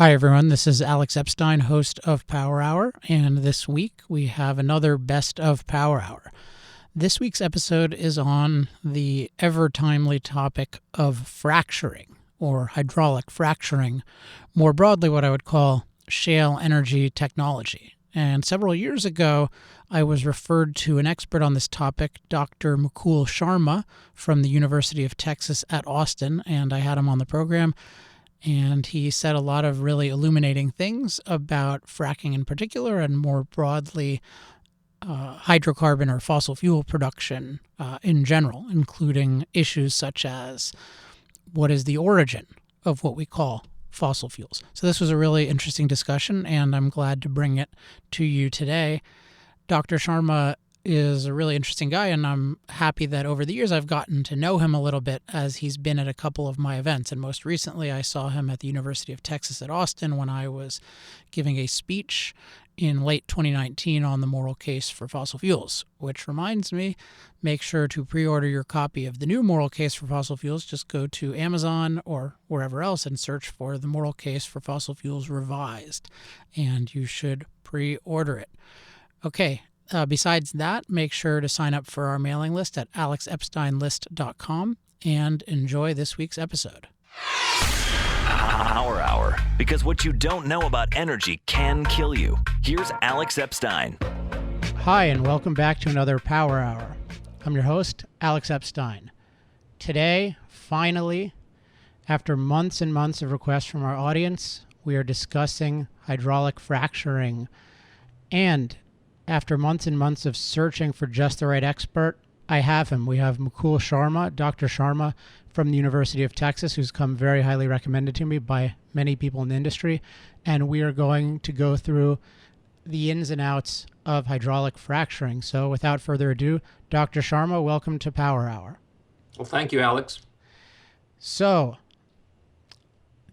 Hi, everyone. This is Alex Epstein, host of Power Hour, and this week we have another Best of Power Hour. This week's episode is on the ever-timely topic of fracturing, or hydraulic fracturing, more broadly what I would call shale energy technology. And several years ago, I was referred to an expert on this topic, Dr. Mukul Sharma from the University of Texas at Austin, and I had him on the program. And he said a lot of really illuminating things about fracking in particular, and more broadly, hydrocarbon or fossil fuel production in general, including issues such as what is the origin of what we call fossil fuels. So this was a really interesting discussion, and I'm glad to bring it to you today. Dr. Sharma is a really interesting guy, and I'm happy that over the years I've gotten to know him a little bit as he's been at a couple of my events. And most recently, I saw him at the University of Texas at Austin when I was giving a speech in late 2019 on the moral case for fossil fuels, which reminds me, make sure to pre-order your copy of the new moral case for fossil fuels. Just go to Amazon or wherever else and search for the moral case for fossil fuels revised, and you should pre-order it. Okay. Besides that, make sure to sign up for our mailing list at alexepsteinlist.com and enjoy this week's episode. Power Hour, because what you don't know about energy can kill you. Here's Alex Epstein. Hi, and welcome back to another Power Hour. I'm your host, Alex Epstein. Today, finally, after months and months of requests from our audience, we are discussing hydraulic fracturing. And after months and months of searching for just the right expert, I have him. We have Mukul Sharma, Dr. Sharma from the University of Texas, who's come very highly recommended to me by many people in the industry. And we are going to go through the ins and outs of hydraulic fracturing. So without further ado, Dr. Sharma, welcome to Power Hour. Well, thank you, Alex. So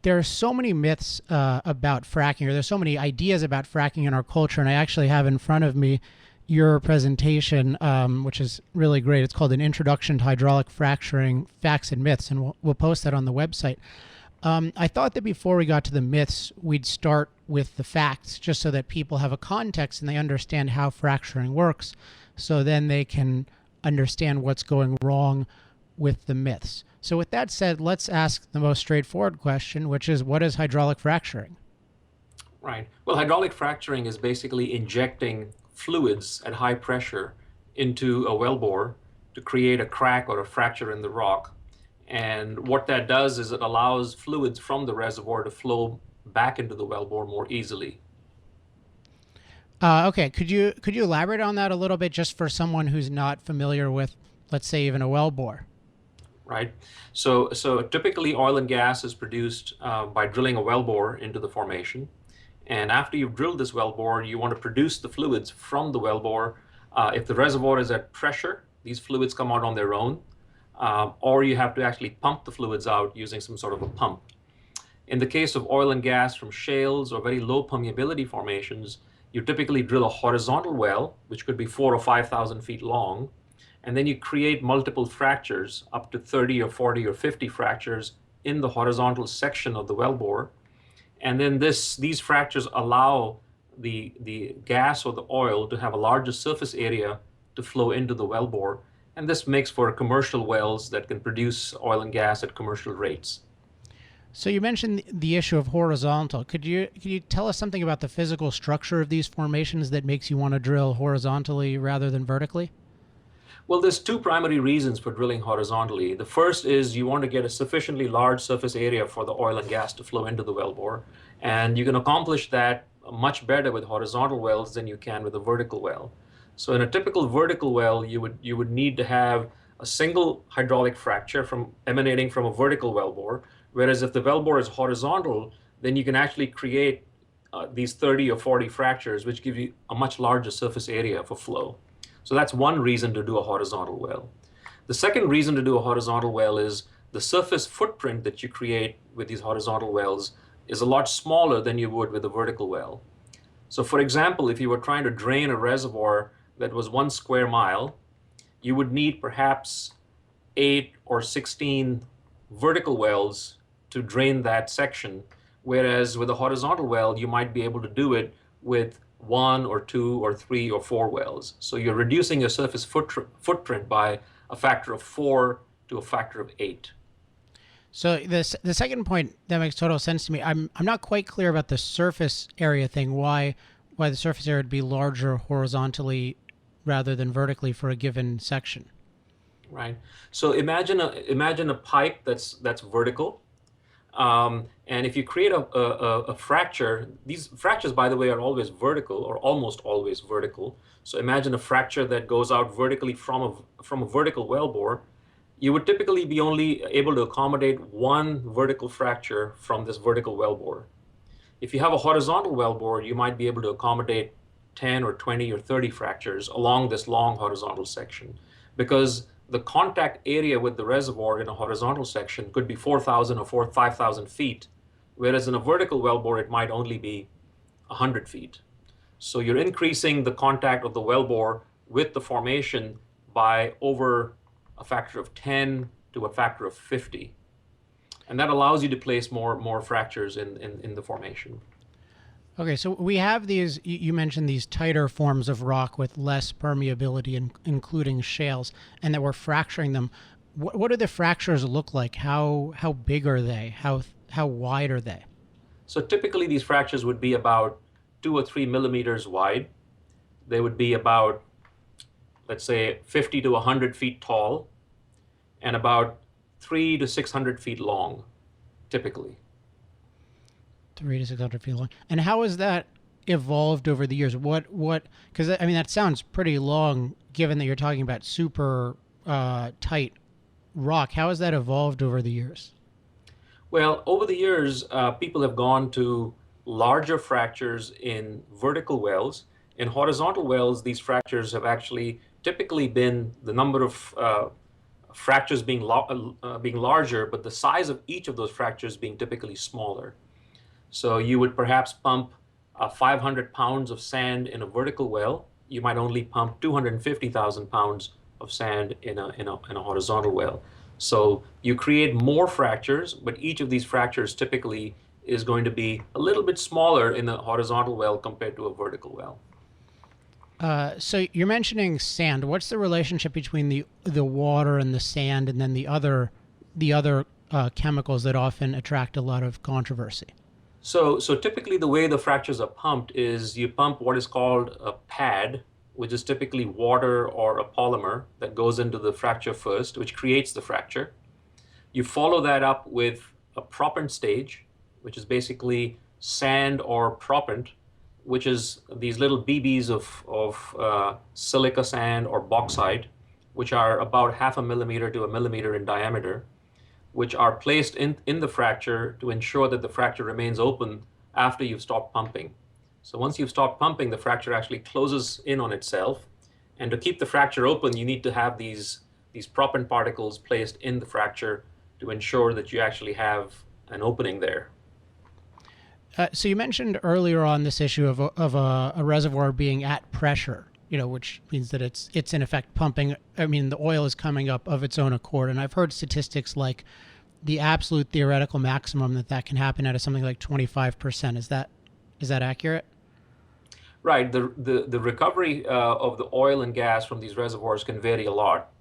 there are so many myths about fracking, or there's so many ideas about fracking in our culture, and I actually have in front of me your presentation, which is really great. It's called An Introduction to Hydraulic Fracturing, Facts and Myths, and we'll post that on the website. I thought that before we got to the myths, we'd start with the facts, just so that people have a context and they understand how fracturing works, so then they can understand what's going wrong with the myths. So with that said, let's ask the most straightforward question, which is, what is hydraulic fracturing? Right. Well, hydraulic fracturing is basically injecting fluids at high pressure into a wellbore to create a crack or a fracture in the rock. And what that does is it allows fluids from the reservoir to flow back into the wellbore more easily. Okay. Could you elaborate on that a little bit, just for someone who's not familiar with, let's say, even a wellbore? Right. So typically oil and gas is produced by drilling a wellbore into the formation. And after you've drilled this wellbore, you want to produce the fluids from the wellbore. If the reservoir is at pressure, these fluids come out on their own, or you have to actually pump the fluids out using some sort of a pump. In the case of oil and gas from shales or very low permeability formations, you typically drill a horizontal well, which could be 4,000 or 5,000 feet long. And then you create multiple fractures, up to 30 or 40 or 50 fractures in the horizontal section of the wellbore. And then these fractures allow the gas or the oil to have a larger surface area to flow into the wellbore. And this makes for commercial wells that can produce oil and gas at commercial rates. So you mentioned the issue of horizontal. Could you tell us something about the physical structure of these formations that makes you want to drill horizontally rather than vertically? Well, there's two primary reasons for drilling horizontally. The first is you want to get a sufficiently large surface area for the oil and gas to flow into the wellbore. And you can accomplish that much better with horizontal wells than you can with a vertical well. So in a typical vertical well, you would need to have a single hydraulic fracture emanating from a vertical wellbore. Whereas if the wellbore is horizontal, then you can actually create these 30 or 40 fractures, which give you a much larger surface area for flow. So that's one reason to do a horizontal well. The second reason to do a horizontal well is the surface footprint that you create with these horizontal wells is a lot smaller than you would with a vertical well. So for example, if you were trying to drain a reservoir that was 1 square mile, you would need perhaps 8 or 16 vertical wells to drain that section, Whereas with a horizontal well, you might be able to do it with one or two or three or four wells. So you're reducing your surface footprint by a factor of 4 to a factor of 8. So the second point that makes total sense to me. I'm not quite clear about the surface area thing. Why the surface area would be larger horizontally rather than vertically for a given section. Right. So imagine a pipe that's vertical. And if you create a fracture, these fractures, by the way, are always vertical or almost always vertical. So imagine a fracture that goes out vertically from a vertical wellbore. You would typically be only able to accommodate one vertical fracture from this vertical wellbore. If you have a horizontal wellbore, you might be able to accommodate 10 or 20 or 30 fractures along this long horizontal section, because the contact area with the reservoir in a horizontal section could be 4,000 or 5,000 feet, whereas in a vertical wellbore, it might only be 100 feet. So you're increasing the contact of the wellbore with the formation by over a factor of 10 to a factor of 50. And that allows you to place more fractures in the formation. Okay, so we have these, you mentioned these tighter forms of rock with less permeability, including shales, and that we're fracturing them. What do the fractures look like? How big are they? How wide are they? So typically these fractures would be about 2 or 3 millimeters wide. They would be about, let's say, 50 to 100 feet tall, and about 300 to 600 feet long, typically. 300 to 600 feet long. And how has that evolved over the years? Because I mean, that sounds pretty long given that you're talking about super tight rock. How has that evolved over the years? Well, over the years, people have gone to larger fractures in vertical wells. In horizontal wells, these fractures have actually typically been the number of fractures being larger, but the size of each of those fractures being typically smaller. So you would perhaps pump 500 pounds of sand in a vertical well. You might only pump 250,000 pounds of sand in a horizontal well. So you create more fractures, but each of these fractures typically is going to be a little bit smaller in a horizontal well compared to a vertical well. So you're mentioning sand. What's the relationship between the water and the sand, and then the other chemicals that often attract a lot of controversy? So typically the way the fractures are pumped is you pump what is called a pad, which is typically water or a polymer that goes into the fracture first, which creates the fracture. You follow that up with a proppant stage, which is basically sand or proppant, which is these little BBs of silica sand or bauxite, which are about 0.5 millimeter to 1 millimeter in diameter, which are placed in the fracture to ensure that the fracture remains open after you've stopped pumping. So once you've stopped pumping, the fracture actually closes in on itself. And to keep the fracture open, you need to have these proppant particles placed in the fracture to ensure that you actually have an opening there. So you mentioned earlier on this issue of a reservoir being at pressure, which means that it's in effect pumping. I mean, the oil is coming up of its own accord. And I've heard statistics like the absolute theoretical maximum that can happen at something like 25%. Is that accurate? Right. The recovery of the oil and gas from these reservoirs can vary a lot.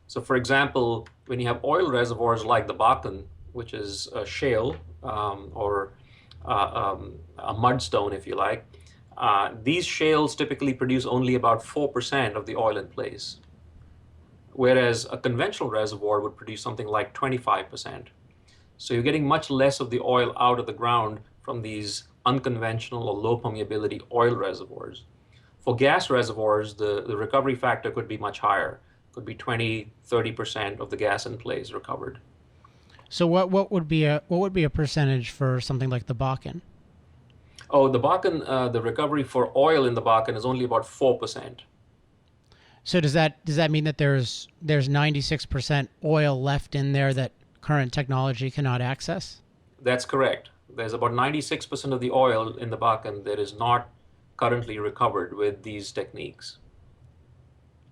So, for example, when you have oil reservoirs like the Bakken, which is a shale or a mudstone, if you like, these shales typically produce only about 4% of the oil in place, whereas a conventional reservoir would produce something like 25%. So you're getting much less of the oil out of the ground from these unconventional or low permeability oil reservoirs. For gas reservoirs, the recovery factor could be much higher, could be 20, 30% of the gas in place recovered. So what would be a percentage for something like the Bakken? Oh, the Bakken, the recovery for oil in the Bakken is only about 4%. So does that mean that there's 96% oil left in there that current technology cannot access? That's correct. There's about 96% of the oil in the Bakken that is not currently recovered with these techniques.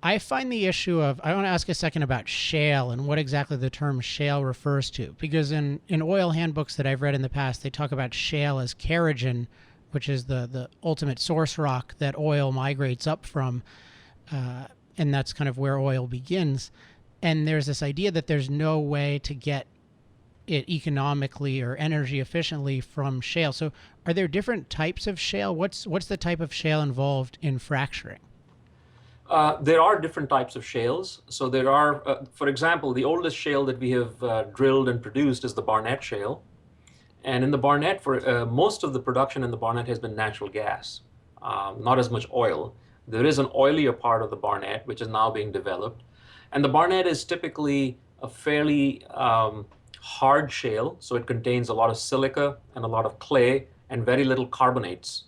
I find the issue of, I want to ask a second about shale and what exactly the term shale refers to. Because in oil handbooks that I've read in the past, they talk about shale as karagin, which is the ultimate source rock that oil migrates up from. And that's kind of where oil begins. And there's this idea that there's no way to get it economically or energy efficiently from shale. So are there different types of shale? What's the type of shale involved in fracturing? There are different types of shales. So there are, for example, the oldest shale that we have drilled and produced is the Barnett Shale. And in the Barnett, for most of the production in the Barnett has been natural gas, not as much oil. There is an oilier part of the Barnett, which is now being developed. And the Barnett is typically a fairly hard shale, so it contains a lot of silica and a lot of clay and very little carbonates.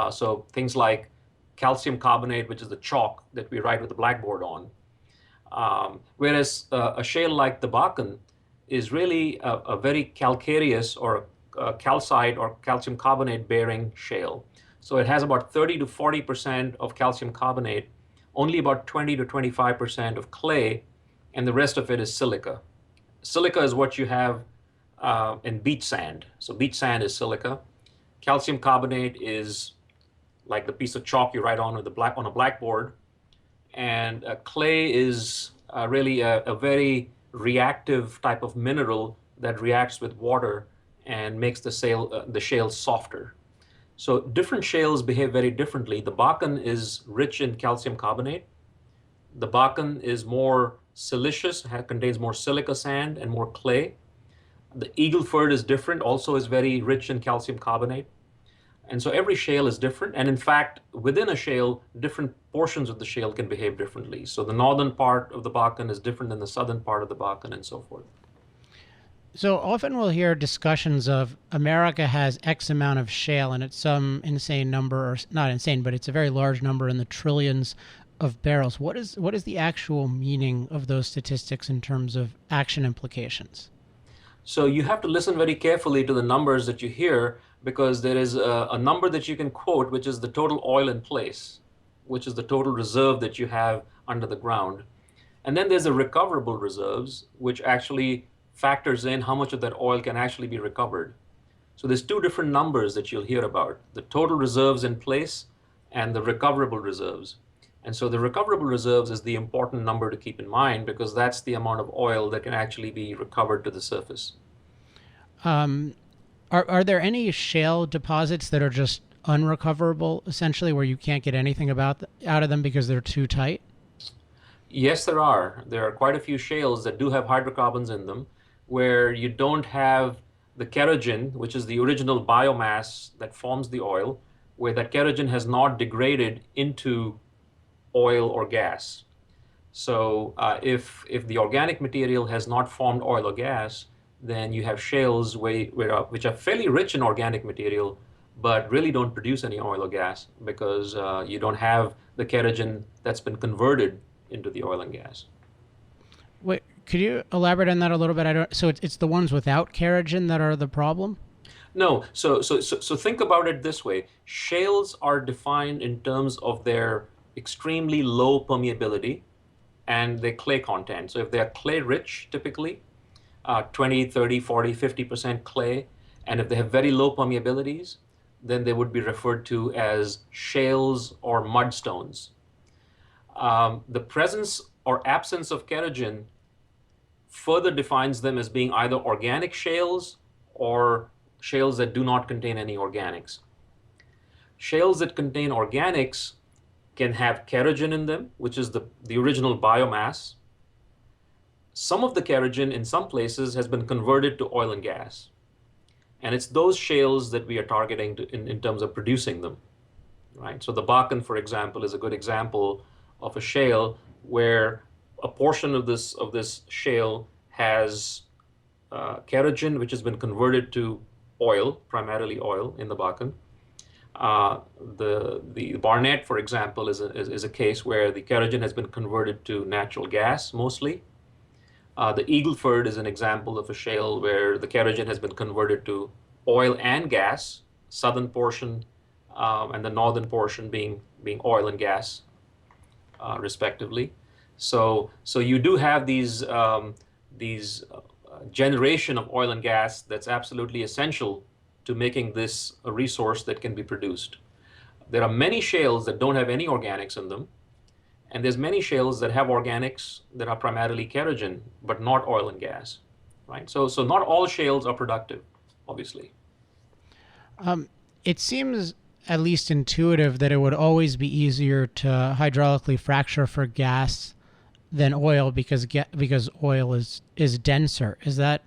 So things like calcium carbonate, which is the chalk that we write with the blackboard on. Whereas a shale like the Bakken is really a very calcareous or calcite or calcium carbonate bearing shale. So it has about 30 to 40% of calcium carbonate, only about 20 to 25% of clay, and the rest of it is silica. Silica is what you have in beach sand. So beach sand is silica. Calcium carbonate is like the piece of chalk you write on with on a blackboard. And clay is really a very reactive type of mineral that reacts with water and makes the shale softer. So different shales behave very differently. The Bakken is rich in calcium carbonate. The Bakken is more silicious, contains more silica sand and more clay. The Eagleford is different, also is very rich in calcium carbonate. And so every shale is different. And in fact, within a shale, different portions of the shale can behave differently. So the northern part of the Bakken is different than the southern part of the Bakken and so forth. So often we'll hear discussions of America has X amount of shale and it's some insane number, or not insane, but it's a very large number in the trillions of barrels. What is the actual meaning of those statistics in terms of action implications? So you have to listen very carefully to the numbers that you hear, because there is a number that you can quote, which is the total oil in place, which is the total reserve that you have under the ground. And then there's the recoverable reserves, which actually factors in how much of that oil can actually be recovered. So there's two different numbers that you'll hear about: the total reserves in place and the recoverable reserves. And so the recoverable reserves is the important number to keep in mind, because that's the amount of oil that can actually be recovered to the surface. Are there any shale deposits that are just unrecoverable, essentially, where you can't get anything out of them because they're too tight? Yes, there are. There are quite a few shales that do have hydrocarbons in them, where you don't have the kerogen, which is the original biomass that forms the oil, where that kerogen has not degraded into oil or gas. So if the organic material has not formed oil or gas, then you have shales which are fairly rich in organic material, but really don't produce any oil or gas, because you don't have the kerogen that's been converted into the oil and gas. Wait, could you elaborate on that a little bit? So it's the ones without kerogen that are the problem? No, so think about it this way. Shales are defined in terms of their extremely low permeability and their clay content. So if they are clay rich, typically 20, 30, 40, 50% clay, and if they have very low permeabilities, then they would be referred to as shales or mudstones. The presence or absence of kerogen further defines them as being either organic shales or shales that do not contain any organics. Shales that contain organics can have kerogen in them, which is the original biomass. Some of the kerogen in some places has been converted to oil and gas. And it's those shales that we are targeting in terms of producing them, right? So the Bakken, for example, is a good example of a shale where a portion of this shale has kerogen, which has been converted to oil, primarily oil in the Bakken. The Barnett, for example, is a case where the kerogen has been converted to natural gas mostly. The Eagleford is an example of a shale where the kerogen has been converted to oil and gas, southern portion, and the northern portion being oil and gas. respectively. So you do have these generation of oil and gas that's absolutely essential to making this a resource that can be produced. There are many shales that don't have any organics in them, and there's many shales that have organics that are primarily kerogen, but not oil and gas, right? So not all shales are productive, obviously. It seems at least intuitive that it would always be easier to hydraulically fracture for gas than oil because oil is denser. Is that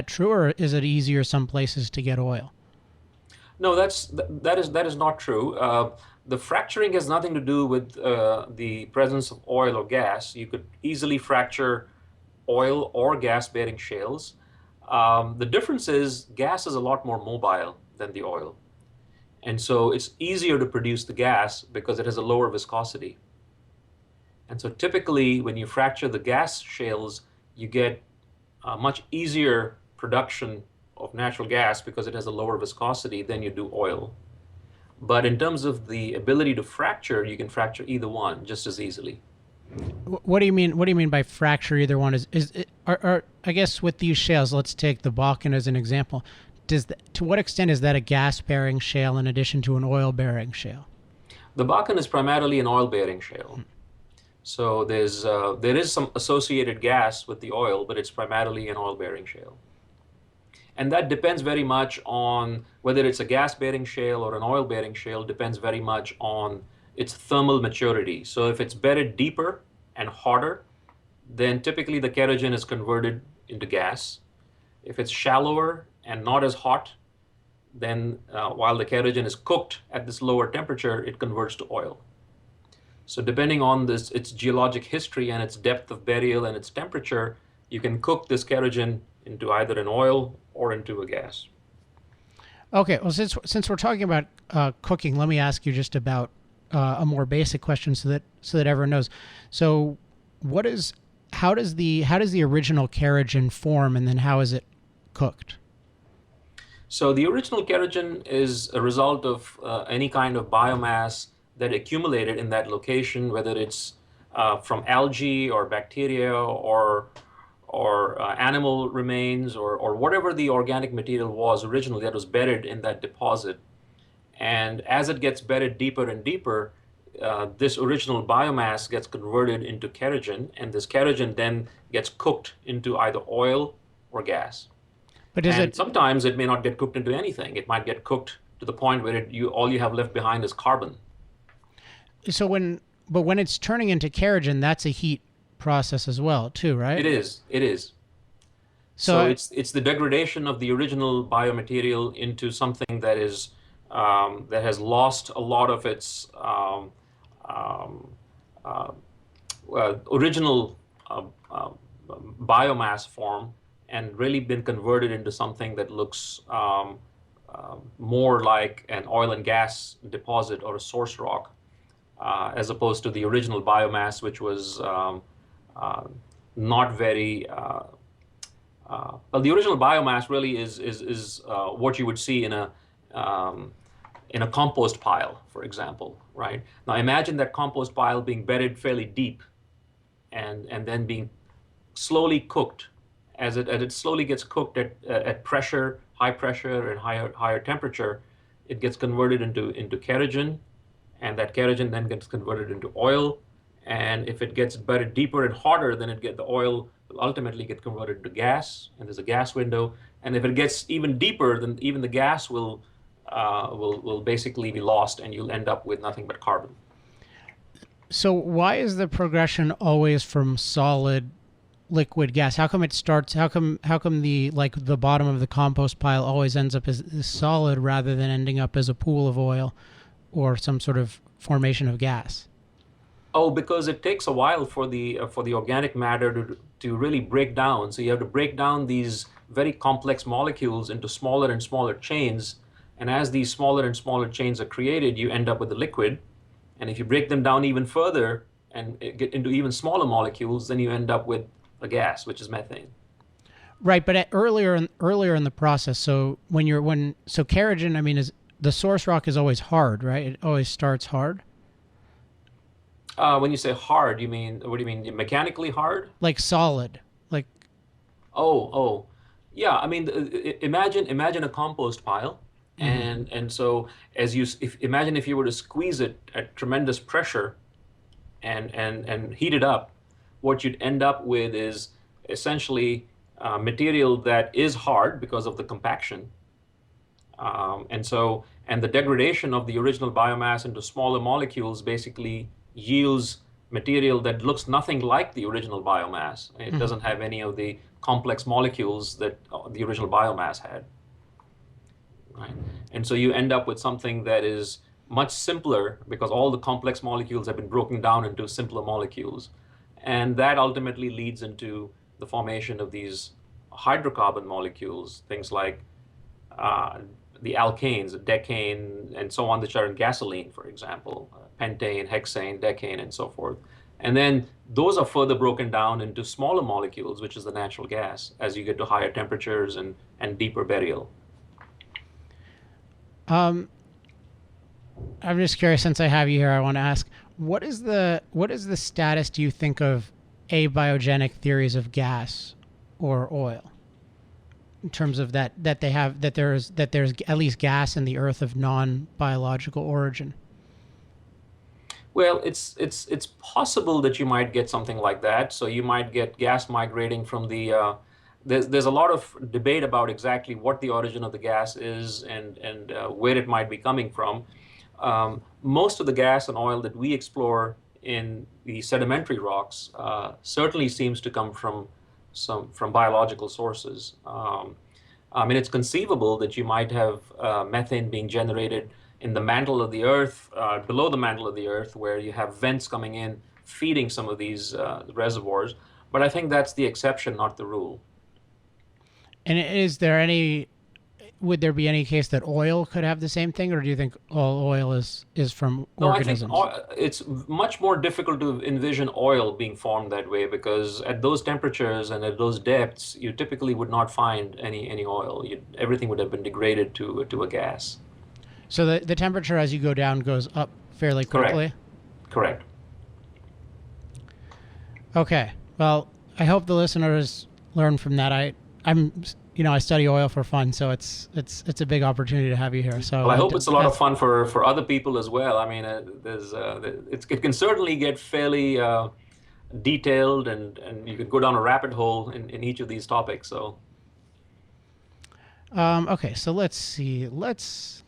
true, or is it easier some places to get oil? No, that is not true. The fracturing has nothing to do with the presence of oil or gas. You could easily fracture oil or gas-bearing shales. The difference is gas is a lot more mobile than the oil. And so it's easier to produce the gas because it has a lower viscosity. And so typically when you fracture the gas shales, you get a much easier production of natural gas because it has a lower viscosity than you do oil. But in terms of the ability to fracture, you can fracture either one just as easily. What do you mean? What do you mean by fracture either one? I guess with these shales, let's take the Bakken as an example. To what extent is that a gas-bearing shale in addition to an oil-bearing shale? The Bakken is primarily an oil-bearing shale. So there is some associated gas with the oil, but it's primarily an oil-bearing shale. And that depends very much on whether it's a gas-bearing shale or an oil-bearing shale, depends very much on its thermal maturity. So if it's bedded deeper and hotter, then typically the kerogen is converted into gas. If it's shallower and not as hot, then while the kerogen is cooked at this lower temperature, it converts to oil. So depending on its geologic history and its depth of burial and its temperature, you can cook this kerogen into either an oil or into a gas. Okay, well, since we're talking about cooking, let me ask you just about a more basic question so that everyone knows. So, how does the original kerogen form, and then how is it cooked? So the original kerogen is a result of any kind of biomass that accumulated in that location, whether it's from algae or bacteria or animal remains or whatever the organic material was originally that was buried in that deposit. And as it gets buried deeper and deeper, this original biomass gets converted into kerogen, and this kerogen then gets cooked into either oil or gas. But sometimes it may not get cooked into anything. It might get cooked to the point where all you have left behind is carbon. So when it's turning into kerogen, that's a heat process as well, too, right? It is. So it's the degradation of the original biomaterial into something that has lost a lot of its original biomass form and really been converted into something that looks more like an oil and gas deposit or a source rock, as opposed to the original biomass, which was not very well. The original biomass really is what you would see in a compost pile, for example, right? Now imagine that compost pile being buried fairly deep, and then being slowly cooked. As it slowly gets cooked at pressure, high pressure and higher temperature, it gets converted into kerogen, and that kerogen then gets converted into oil. And if it gets buried deeper and hotter, then the oil will ultimately get converted to gas, and there's a gas window. And if it gets even deeper, then even the gas will basically be lost, and you'll end up with nothing but carbon. So why is the progression always from solid, liquid, gas? How come it starts? How come the bottom of the compost pile always ends up as solid rather than ending up as a pool of oil or some sort of formation of gas? Oh, because it takes a while for the organic matter to really break down. So you have to break down these very complex molecules into smaller and smaller chains. And as these smaller and smaller chains are created, you end up with a liquid. And if you break them down even further and get into even smaller molecules, then you end up with a gas, which is methane. Right, but earlier in the process. So so kerogen, I mean, is the source rock is always hard, right? It always starts hard. When you say hard, you mean what do you mean? Mechanically hard? Like solid, like Oh. Yeah. I mean, imagine a compost pile, mhm. and so as if imagine if you were to squeeze it at tremendous pressure and heat it up, what you'd end up with is essentially material that is hard because of the compaction, and the degradation of the original biomass into smaller molecules basically yields material that looks nothing like the original biomass. It Mhm. doesn't have any of the complex molecules that the original biomass had, right? And so you end up with something that is much simpler because all the complex molecules have been broken down into simpler molecules. And that ultimately leads into the formation of these hydrocarbon molecules, things like uh, the alkanes, decane, and so on, that are in gasoline, for example, pentane, hexane, decane, and so forth. And then those are further broken down into smaller molecules, which is the natural gas, as you get to higher temperatures and deeper burial. Um, I'm just curious. Since I have you here, I want to ask: what is the status? Do you think of abiogenic theories of gas or oil in terms of that they have that there's at least gas in the earth of non-biological origin? Well, it's possible that you might get something like that. So you might get gas migrating from the. There's a lot of debate about exactly what the origin of the gas is and where it might be coming from. Most of the gas and oil that we explore in the sedimentary rocks certainly seems to come from biological sources. I mean, it's conceivable that you might have methane being generated in the mantle of the earth, below the mantle of the earth, where you have vents coming in, feeding some of these reservoirs. But I think that's the exception, not the rule. And is there any would there be any case that oil could have the same thing, or do you think all oil is from No, I think organisms? it's much more difficult to envision oil being formed that way because at those temperatures and at those depths, you typically would not find any oil. Everything would have been degraded to a gas. So the temperature as you go down goes up fairly Correct. quickly. Correct. Okay. Well, I hope the listeners learn from that. I'm I study oil for fun, so it's a big opportunity to have you here. So Well, I hope it's a lot of that's fun for other people as well. I mean, it can certainly get fairly detailed, and you could go down a rabbit hole in each of these topics. So, okay. So let's see. Let's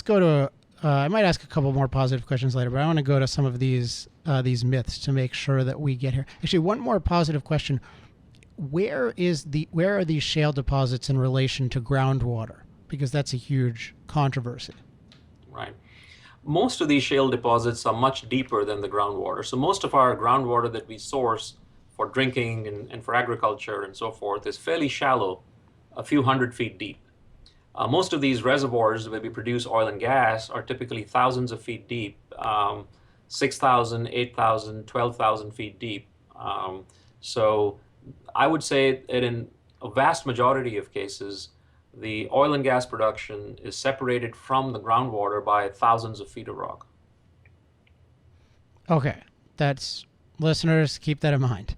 go to. I might ask a couple more positive questions later, but I want to go to some of these myths to make sure that we get here. Actually, one more positive question: where are these shale deposits in relation to groundwater? Because that's a huge controversy. right. Most of these shale deposits are much deeper than the groundwater. So most of our groundwater that we source for drinking and for agriculture and so forth is fairly shallow, a few 100 feet deep. Most of these reservoirs where we produce oil and gas are typically thousands of feet deep, 6,000, 8,000, 12,000 feet deep. So I would say that in a vast majority of cases, the oil and gas production is separated from the groundwater by thousands of feet of rock. Okay, that's listeners keep that in mind.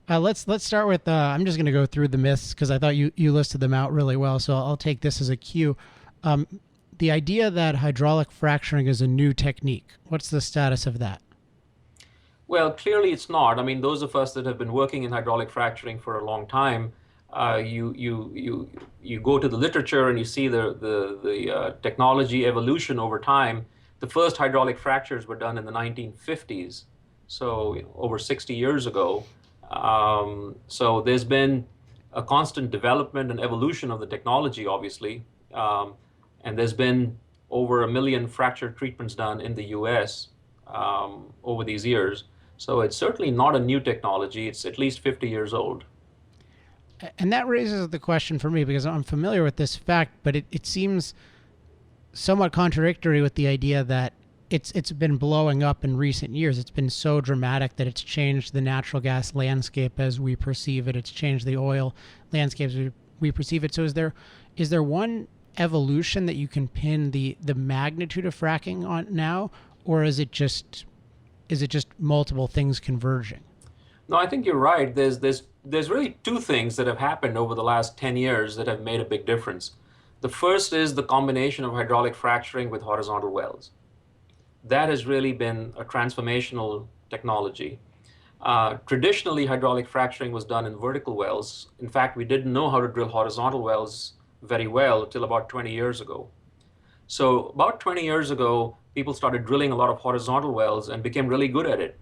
Let's start with. I'm just going to go through the myths because I thought you listed them out really well. So I'll take this as a cue. Um, the idea that hydraulic fracturing is a new technique. What's the status of that? Well, clearly it's not. I mean, those of us that have been working in hydraulic fracturing for a long time, you go to the literature and you see the technology evolution over time. The first hydraulic fractures were done in the 1950s, so over 60 years ago. So there's been a constant development and evolution of the technology, obviously, and there's been over 1 million fracture treatments done in the U.S. Over these years. So it's certainly not a new technology. It's at least 50 years old. And that raises the question for me because I'm familiar with this fact, but it seems somewhat contradictory with the idea that it's been blowing up in recent years. It's been so dramatic that it's changed the natural gas landscape as we perceive it. It's changed the oil landscape as we perceive it. So is there one evolution that you can pin the magnitude of fracking on now, or is it just is it just multiple things converging? No, I think you're right. There's really two things that have happened over the last 10 years that have made a big difference. The first is the combination of hydraulic fracturing with horizontal wells. That has really been a transformational technology. Traditionally, hydraulic fracturing was done in vertical wells. In fact, we didn't know how to drill horizontal wells very well till about 20 years ago. So about 20 years ago, people started drilling a lot of horizontal wells and became really good at it.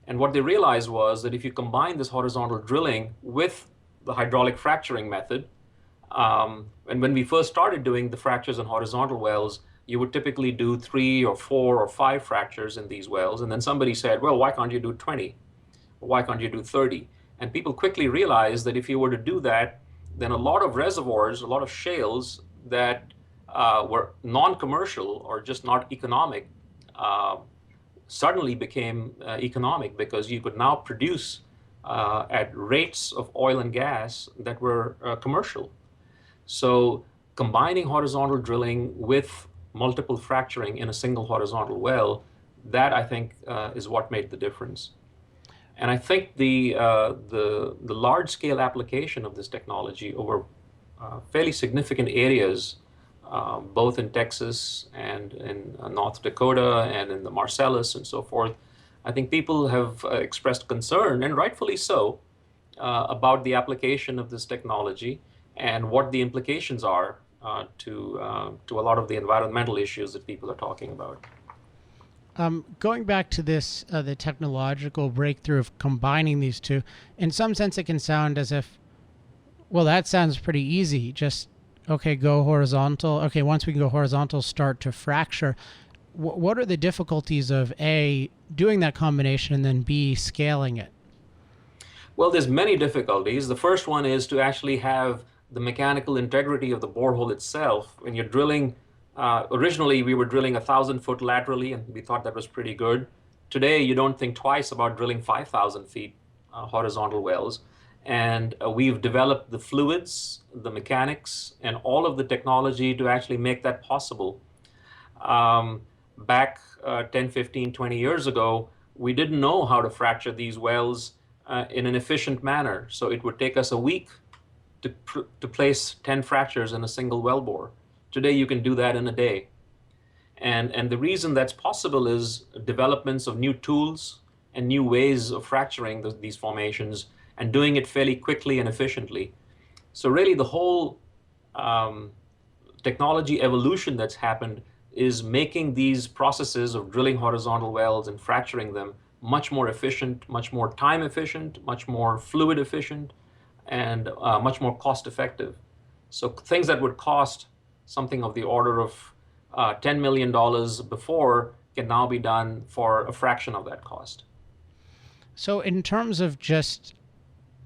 And what they realized was that if you combine this horizontal drilling with the hydraulic fracturing method, and when we first started doing the fractures in horizontal wells, you would typically do 3 or 4 or 5 fractures in these wells. And then somebody said, well, why can't you do 20? Why can't you do 30? And people quickly realized that if you were to do that, then a lot of reservoirs, a lot of shales that were non-commercial or just not economic, suddenly became economic because you could now produce at rates of oil and gas that were commercial. So combining horizontal drilling with multiple fracturing in a single horizontal well, that I think is what made the difference. And I think the large-scale application of this technology over fairly significant areas, both in Texas and in North Dakota and in the Marcellus and so forth, I think people have expressed concern, and rightfully so, about the application of this technology and what the implications are to a lot of the environmental issues that people are talking about. Going back to this, the technological breakthrough of combining these two, in some sense it can sound as if, well, that sounds pretty easy. Just, okay, go horizontal. Okay, once we can go horizontal, start to fracture. What are the difficulties of A, doing that combination, and then B, scaling it? Well, there's many difficulties. The first one is to actually have the mechanical integrity of the borehole itself. When you're drilling, originally we were drilling 1,000 foot laterally, and we thought that was pretty good. Today, you don't think twice about drilling 5,000 feet horizontal wells. And we've developed the fluids, the mechanics, and all of the technology to actually make that possible. Back 10, 15, 20 years ago, we didn't know how to fracture these wells in an efficient manner. So it would take us a week to place 10 fractures in a single wellbore. Today, you can do that in a day. And the reason that's possible is developments of new tools and new ways of fracturing these formations and doing it fairly quickly and efficiently. So really the whole technology evolution that's happened is making these processes of drilling horizontal wells and fracturing them much more efficient, much more time efficient, much more fluid efficient, and much more cost effective. So things that would cost something of the order of $10 million before can now be done for a fraction of that cost. So in terms of just,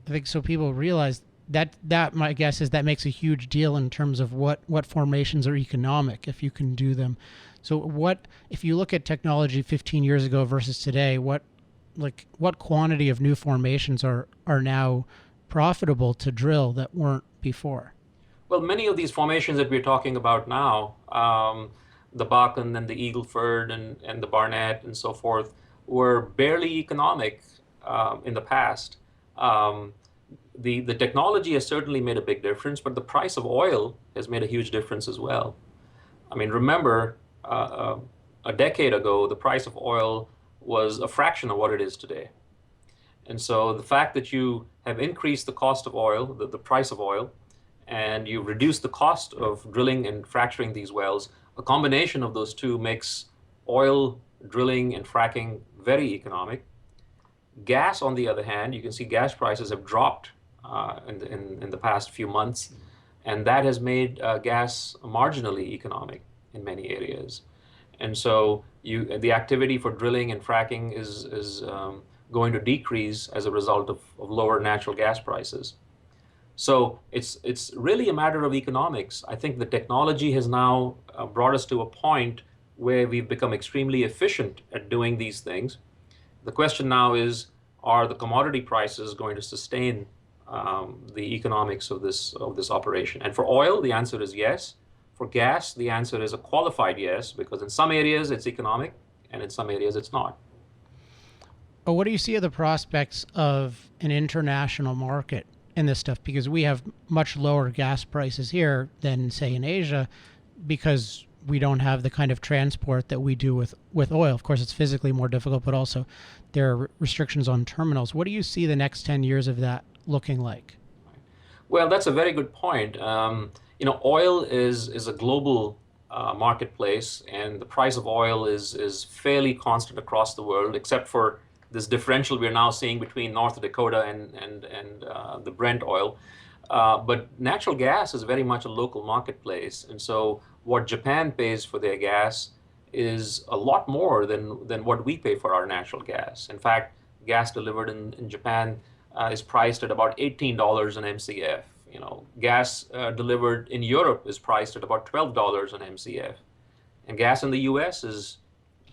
I think so people realize that my guess is that makes a huge deal in terms of what formations are economic if you can do them. So what, if you look at technology 15 years ago versus today, what quantity of new formations are now profitable to drill that weren't before? Well, many of these formations that we're talking about now, the Bakken and the Eagleford and the Barnett and so forth, were barely economic in the past. The technology has certainly made a big difference, but the price of oil has made a huge difference as well. I mean, remember, a decade ago, the price of oil was a fraction of what it is today. And so the fact that you have increased the cost of oil, the price of oil, and you reduce the cost of drilling and fracturing these wells, a combination of those two makes oil drilling and fracking very economic. Gas, on the other hand, you can see gas prices have dropped in the past few months, and that has made gas marginally economic in many areas. And so the activity for drilling and fracking is going to decrease as a result of lower natural gas prices. So it's really a matter of economics. I think the technology has now brought us to a point where we've become extremely efficient at doing these things. The question now is, are the commodity prices going to sustain the economics of this operation? And for oil, the answer is yes. For gas, the answer is a qualified yes, because in some areas it's economic and in some areas it's not. But what do you see of the prospects of an international market in this stuff? Because we have much lower gas prices here than, say, in Asia, because we don't have the kind of transport that we do with oil. Of course, it's physically more difficult, but also there are restrictions on terminals. What do you see the next 10 years of that looking like? Well, that's a very good point. Oil is a global marketplace, and the price of oil is fairly constant across the world, except for this differential we're now seeing between North Dakota and the Brent oil. But natural gas is very much a local marketplace, and so what Japan pays for their gas is a lot more than what we pay for our natural gas. In fact, gas delivered in Japan is priced at about $18 an MCF. Gas delivered in Europe is priced at about $12 an MCF, and gas in the U.S. is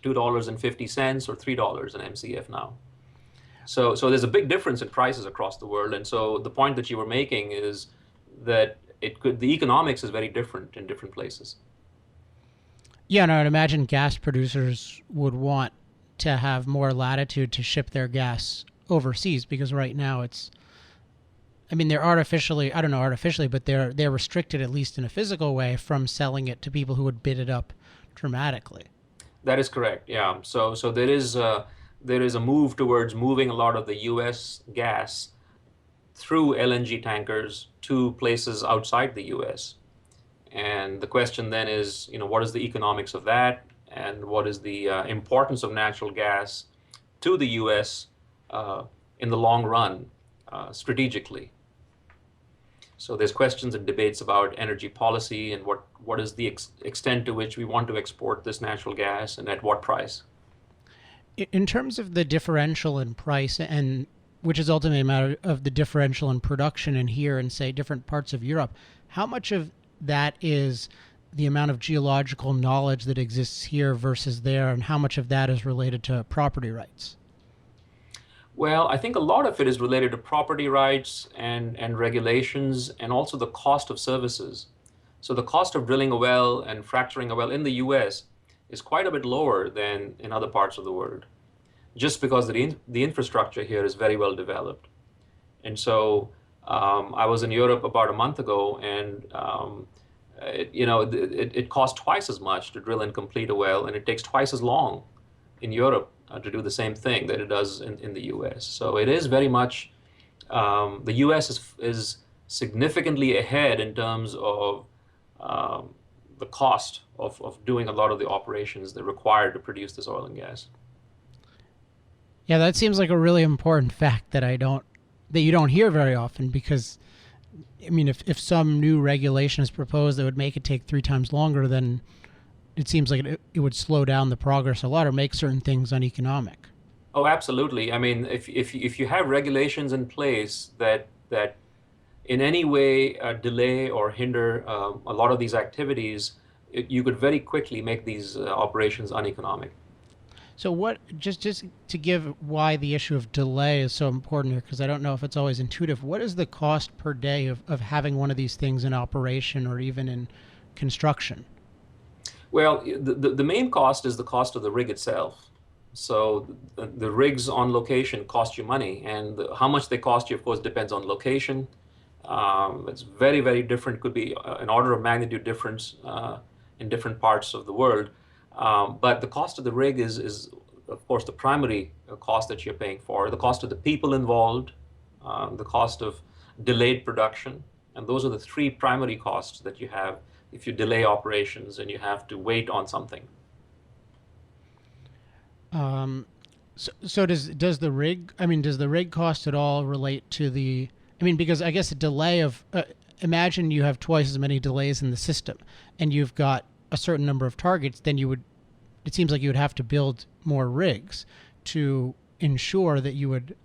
$2.50 or $3 an MCF now. So there's a big difference in prices across the world, and so the point that you were making is that the economics is very different in different places. Yeah, and I would imagine gas producers would want to have more latitude to ship their gas overseas, because right now they're artificially, I don't know artificially, but they're restricted, at least in a physical way, from selling it to people who would bid it up dramatically. That is correct. Yeah. So there is a move towards moving a lot of the U.S. gas through LNG tankers to places outside the U.S. And the question then is, what is the economics of that, and what is the importance of natural gas to the U.S. In the long run, strategically? So there's questions and debates about energy policy and what is the extent to which we want to export this natural gas and at what price. In terms of the differential in price, and which is ultimately a matter of the differential in production in here and, say, different parts of Europe, how much of that is the amount of geological knowledge that exists here versus there, and how much of that is related to property rights? Well, I think a lot of it is related to property rights and regulations, and also the cost of services. So the cost of drilling a well and fracturing a well in the US is quite a bit lower than in other parts of the world, just because the infrastructure here is very well developed. And so I was in Europe about a month ago, and it costs twice as much to drill and complete a well, and it takes twice as long in Europe to do the same thing that it does in the U.S. So it is very much, the U.S. is significantly ahead in terms of the cost of doing a lot of the operations that are required to produce this oil and gas. Yeah, that seems like a really important fact that you don't hear very often, because if some new regulation is proposed that would make it take 3 times longer, then it seems like it would slow down the progress a lot or make certain things uneconomic. Oh, absolutely. If you have regulations in place that in any way delay or hinder a lot of these activities, you could very quickly make these operations uneconomic. So what, just to give why the issue of delay is so important here, because I don't know if it's always intuitive, what is the cost per day of having one of these things in operation or even in construction? Well, the main cost is the cost of the rig itself. So the rigs on location cost you money, and how much they cost you, of course, depends on location. It's very, very different. Could be an order of magnitude difference in different parts of the world. But the cost of the rig is, of course, the primary cost that you're paying for. The cost of the people involved, the cost of delayed production, and those are the 3 primary costs that you have if you delay operations and you have to wait on something. So does the rig cost at all relate to the? Because I guess a delay of imagine you have twice as many delays in the system, and you've got a certain number of targets, then it seems like you would have to build more rigs to ensure that you would,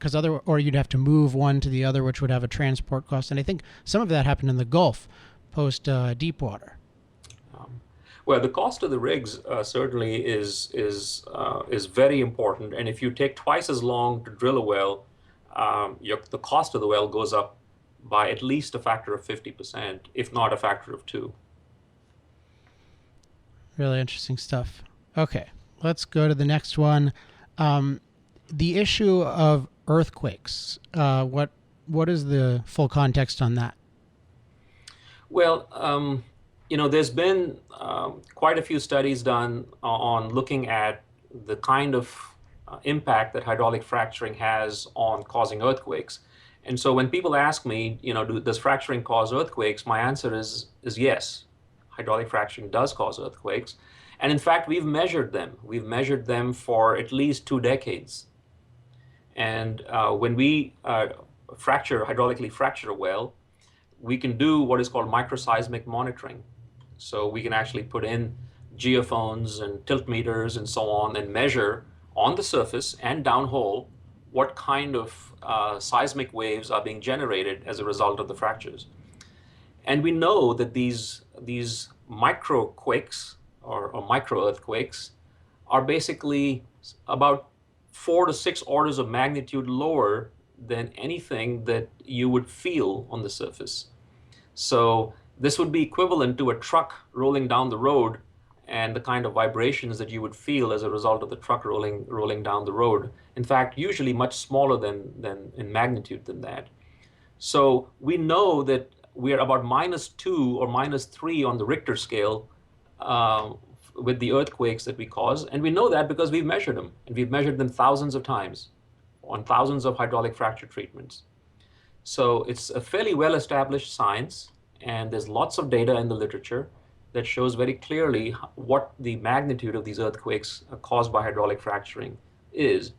or you'd have to move one to the other, which would have a transport cost. And I think some of that happened in the Gulf post Deepwater. Well, the cost of the rigs certainly is very important, and if you take twice as long to drill a well, the cost of the well goes up by at least a factor of 50%, if not a factor of 2. Really interesting stuff. Okay, let's go to the next one. the issue of earthquakes, what is the full context on that? Well, there's been quite a few studies done on looking at the kind of impact that hydraulic fracturing has on causing earthquakes. And so when people ask me, does fracturing cause earthquakes? My answer is yes. Hydraulic fracturing does cause earthquakes. And in fact, we've measured them. We've measured them for at least 2 decades. And when we hydraulically fracture a well, we can do what is called microseismic monitoring. So we can actually put in geophones and tilt meters and so on and measure on the surface and downhole what kind of seismic waves are being generated as a result of the fractures. And we know that these micro quakes or micro earthquakes are basically about 4 to 6 orders of magnitude lower than anything that you would feel on the surface. So this would be equivalent to a truck rolling down the road and the kind of vibrations that you would feel as a result of the truck rolling down the road. In fact, usually much smaller than in magnitude than that. So we know that we are about -2 or -3 on the Richter scale with the earthquakes that we cause. And we know that because we've measured them, and we've measured them thousands of times on thousands of hydraulic fracture treatments. So it's a fairly well-established science, and there's lots of data in the literature that shows very clearly what the magnitude of these earthquakes caused by hydraulic fracturing is.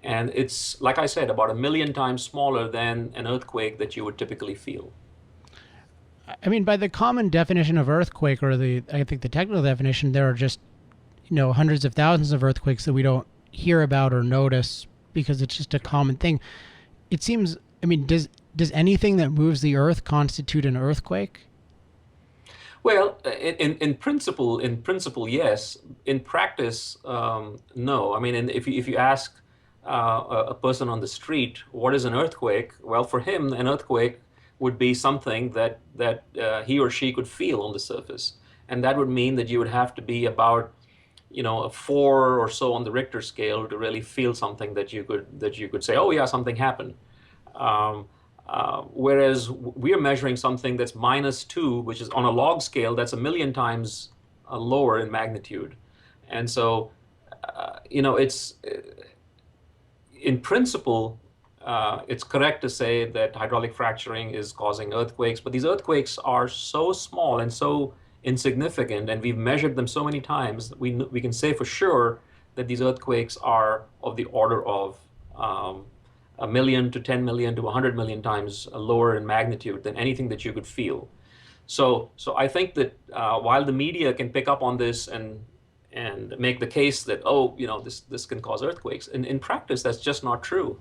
And it's, like I said, about 1 million times smaller than an earthquake that you would typically feel. I mean, by the common definition of earthquake, or I think the technical definition, there are just, hundreds of thousands of earthquakes that we don't hear about or notice because it's just a common thing. It seems, does anything that moves the earth constitute an earthquake? Well, in principle, yes. In practice, no. I mean, if you ask a person on the street, what is an earthquake? Well, for him, an earthquake would be something that he or she could feel on the surface, and that would mean that you would have to be about, a 4 or so on the Richter scale to really feel something that you could say, oh yeah, something happened. Whereas we are measuring something that's -2, which is on a log scale, that's 1 million times lower in magnitude. And so, it's in principle, it's correct to say that hydraulic fracturing is causing earthquakes, but these earthquakes are so small and so insignificant, and we've measured them so many times that we can say for sure that these earthquakes are of the order of 1 million to 10 million to 100 million times lower in magnitude than anything that you could feel. So I think that while the media can pick up on this and make the case that, this can cause earthquakes, in practice, that's just not true.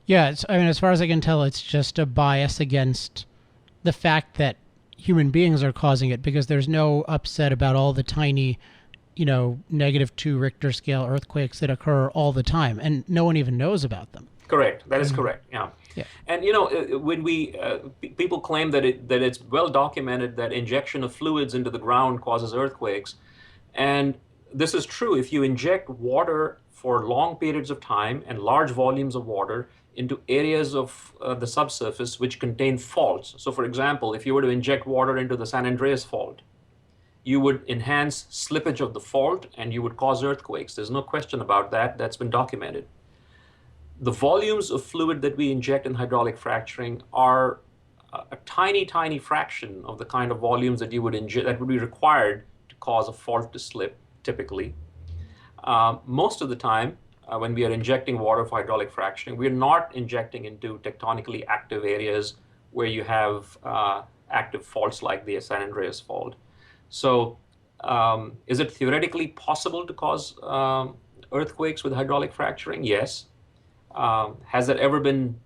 Yeah, as far as I can tell, it's just a bias against the fact that human beings are causing it, because there's no upset about all the tiny, -2 Richter scale earthquakes that occur all the time, and no one even knows about them. Correct. That is correct. Yeah. And when people claim that it's well documented that injection of fluids into the ground causes earthquakes, and this is true. If you inject water for long periods of time and large volumes of water into areas of the subsurface which contain faults. So, for example, if you were to inject water into the San Andreas Fault, you would enhance slippage of the fault and you would cause earthquakes. There's no question about that. That's been documented. The volumes of fluid that we inject in hydraulic fracturing are a tiny, tiny fraction of the kind of volumes that you would inject that would be required to cause a fault to slip, typically. Most of the time, when we are injecting water for hydraulic fracturing, we're not injecting into tectonically active areas where you have active faults like the San Andreas Fault. So is it theoretically possible to cause earthquakes with hydraulic fracturing? Yes. Has that ever been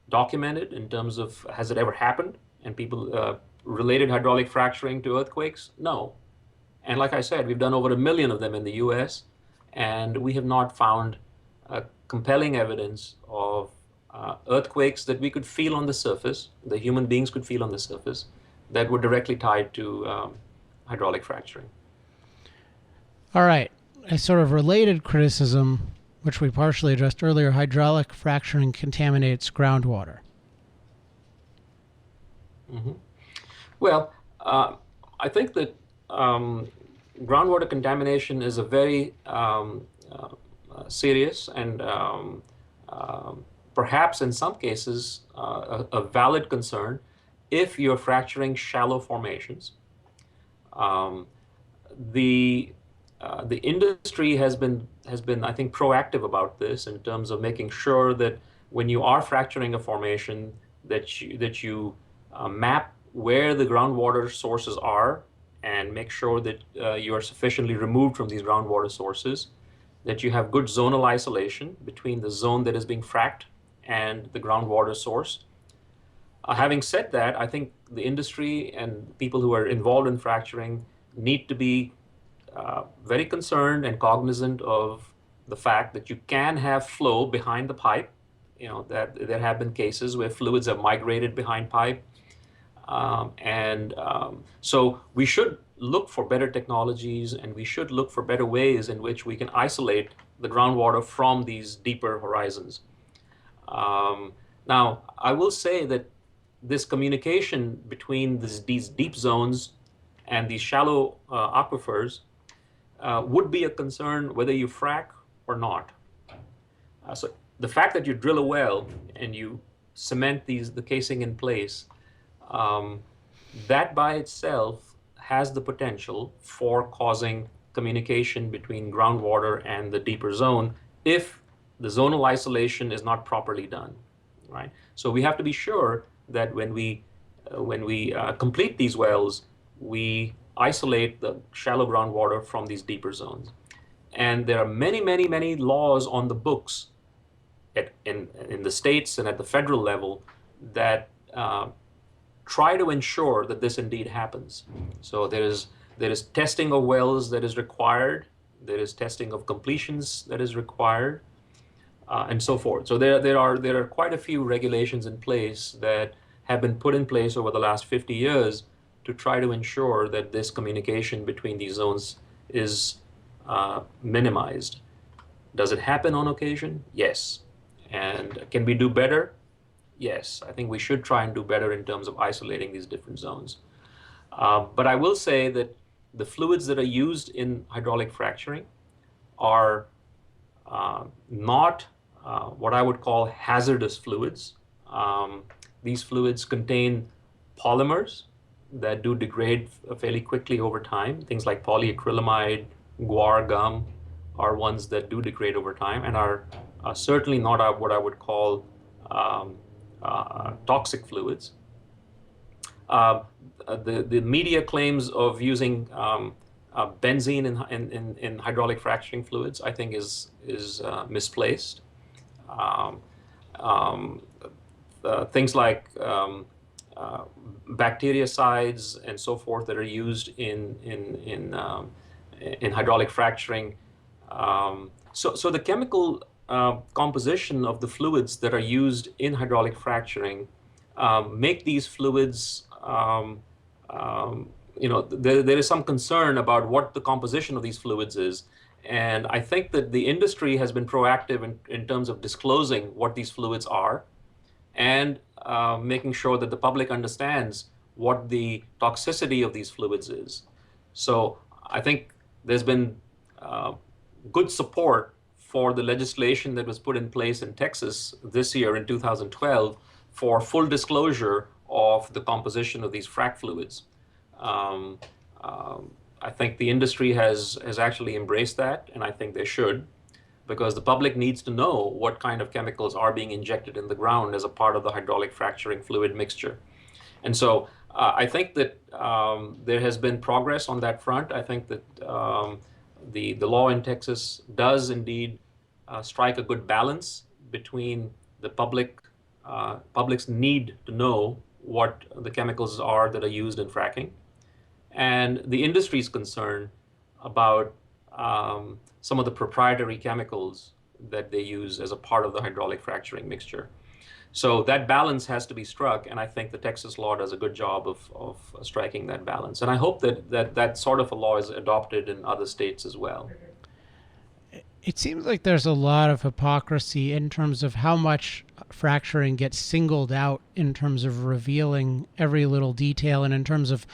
documented in terms of, has it ever happened and people related hydraulic fracturing to earthquakes? No. And like I said, we've done over 1 million of them in the US, and we have not found compelling evidence of earthquakes that we could feel on the surface, the human beings could feel on the surface, that were directly tied to hydraulic fracturing. All right. A sort of related criticism which we partially addressed earlier, hydraulic fracturing contaminates groundwater? Well, I think that groundwater contamination is a very serious and perhaps in some cases a valid concern if you're fracturing shallow formations. The industry has been, I think, proactive about this in terms of making sure that when you are fracturing a formation, that you map where the groundwater sources are and make sure that you are sufficiently removed from these groundwater sources, that you have good zonal isolation between the zone that is being fracked and the groundwater source. Having said that, I think the industry and people who are involved in fracturing need to be very concerned and cognizant of the fact that you can have flow behind the pipe. You know, that there have been cases where fluids have migrated behind pipe. So we should look for better technologies, and we should look for better ways in which we can isolate the groundwater from these deeper horizons. Now, I will say that this communication between these deep zones and these shallow aquifers would be a concern whether you frack or not. So the fact that you drill a well and you cement the casing in place, that by itself has the potential for causing communication between groundwater and the deeper zone if the zonal isolation is not properly done, right? So we have to be sure that when we complete these wells, we isolate the shallow groundwater from these deeper zones. And there are many, many, many laws on the books in the states and at the federal level that try to ensure that this indeed happens. So there is testing of wells that is required, there is testing of completions that is required, and so forth. So there are quite a few regulations in place that have been put in place over the last 50 years to try to ensure that this communication between these zones is minimized. Does it happen on occasion? Yes. And can we do better? Yes. I think we should try and do better in terms of isolating these different zones. But I will say that the fluids that are used in hydraulic fracturing are not what I would call hazardous fluids. These fluids contain polymers that do degrade fairly quickly over time. Things like polyacrylamide, guar gum are ones that do degrade over time and are certainly not what I would call toxic fluids. The media claims of using benzene in hydraulic fracturing fluids, I think, is misplaced. Things like bactericides and so forth that are used in hydraulic fracturing. So the chemical composition of the fluids that are used in hydraulic fracturing make these fluids, there is some concern about what the composition of these fluids is. And I think that the industry has been proactive in terms of disclosing what these fluids are and making sure that the public understands what the toxicity of these fluids is. So I think there's been good support for the legislation that was put in place in Texas this year in 2012 for full disclosure of the composition of these frac fluids. I think the industry has actually embraced that, and I think they should, because the public needs to know what kind of chemicals are being injected in the ground as a part of the hydraulic fracturing fluid mixture. And so I think that there has been progress on that front. I think that the law in Texas does indeed strike a good balance between the public's need to know what the chemicals are that are used in fracking, and the industry's concern about some of the proprietary chemicals that they use as a part of the hydraulic fracturing mixture. So that balance has to be struck, and I think the Texas law does a good job of striking that balance. And I hope that sort of a law is adopted in other states as well. It seems like there's a lot of hypocrisy in terms of how much fracturing gets singled out in terms of revealing every little detail and in terms of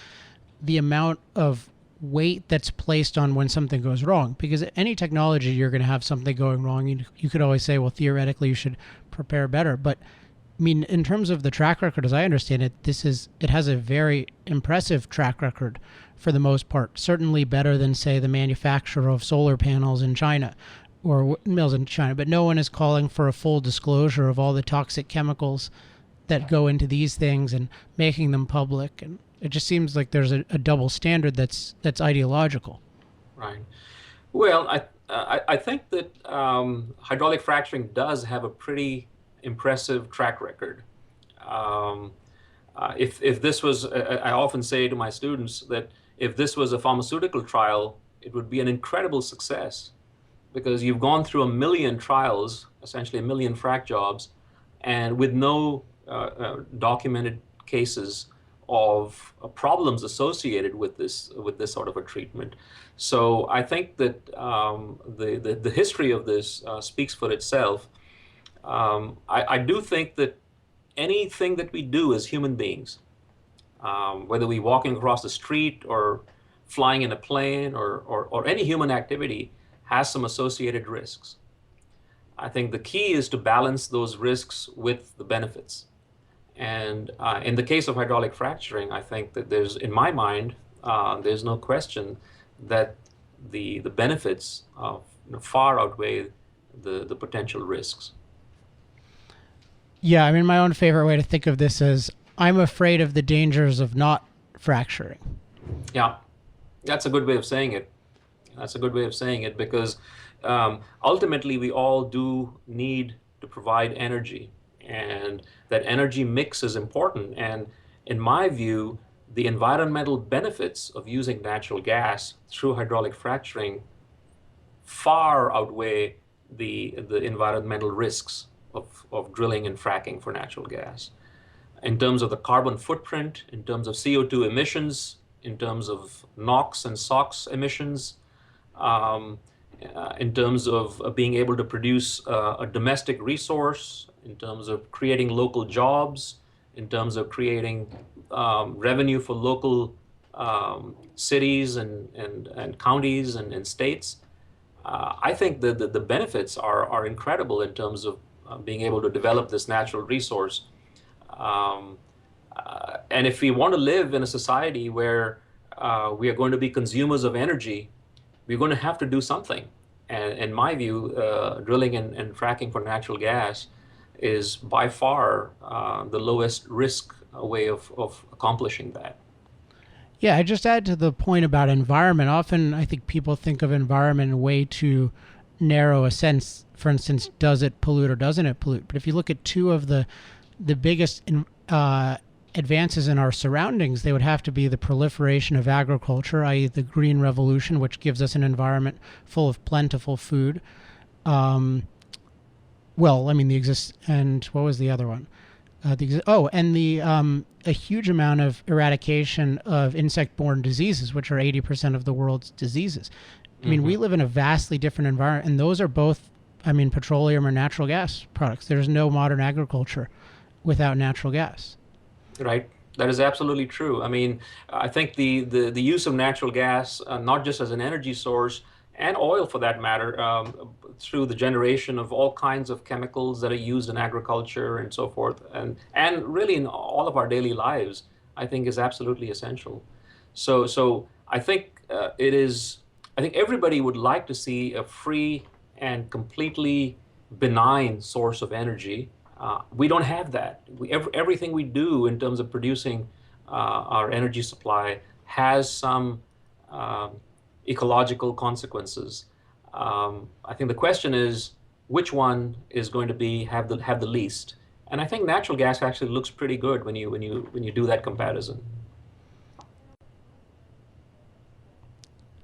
the amount of weight that's placed on when something goes wrong. Because any technology, you're going to have something going wrong. You could always say, well, theoretically, you should prepare better. But I mean, in terms of the track record, as I understand it, it has a very impressive track record for the most part. Certainly better than, say, the manufacturer of solar panels in China or mills in China. But no one is calling for a full disclosure of all the toxic chemicals that go into these things and making them public. And it just seems like there's a double standard that's ideological. Right. Well, I think that hydraulic fracturing does have a pretty impressive track record. If this was, I often say to my students that if this was a pharmaceutical trial, it would be an incredible success, because you've gone through 1 million trials, essentially 1 million frac jobs, and with no documented cases of problems associated with this sort of a treatment. So I think that the history of this speaks for itself. I do think that anything that we do as human beings, whether we're walking across the street or flying in a plane or any human activity, has some associated risks. I think the key is to balance those risks with the benefits. And in the case of hydraulic fracturing, I think that in my mind, there's no question that the benefits far outweigh the potential risks. Yeah, I mean, my own favorite way to think of this is I'm afraid of the dangers of not fracturing. Yeah, that's a good way of saying it. That's a good way of saying it, because ultimately we all do need to provide energy, and that energy mix is important. And in my view, the environmental benefits of using natural gas through hydraulic fracturing far outweigh the environmental risks of drilling and fracking for natural gas. In terms of the carbon footprint, in terms of CO2 emissions, in terms of NOx and SOx emissions, in terms of being able to produce a domestic resource, in terms of creating local jobs, in terms of creating revenue for local cities and counties and states. I think that the benefits are incredible in terms of being able to develop this natural resource. And if we want to live in a society where we are going to be consumers of energy, we're going to have to do something. And in my view, drilling and fracking for natural gas is by far the lowest risk way of accomplishing that. Yeah, I just add to the point about environment. Often I think people think of environment in a way too narrow a sense. For instance, does it pollute or doesn't it pollute? But if you look at two of the biggest advances in our surroundings, they would have to be the proliferation of agriculture, i.e. the Green Revolution, which gives us an environment full of plentiful food. And what was the other one? A huge amount of eradication of insect-borne diseases, which are 80% of the world's diseases. I mean, we live in a vastly different environment, and those are both, petroleum or natural gas products. There's no modern agriculture without natural gas. Right. That is absolutely true. I mean, I think the use of natural gas, not just as an energy source, and oil for that matter, through the generation of all kinds of chemicals that are used in agriculture and so forth, and really in all of our daily lives, I think is absolutely essential. So I think I think everybody would like to see a free and completely benign source of energy. We don't have that. Everything we do in terms of producing our energy supply has some ecological consequences. I think the question is which one is going to have the least. And I think natural gas actually looks pretty good when you do that comparison.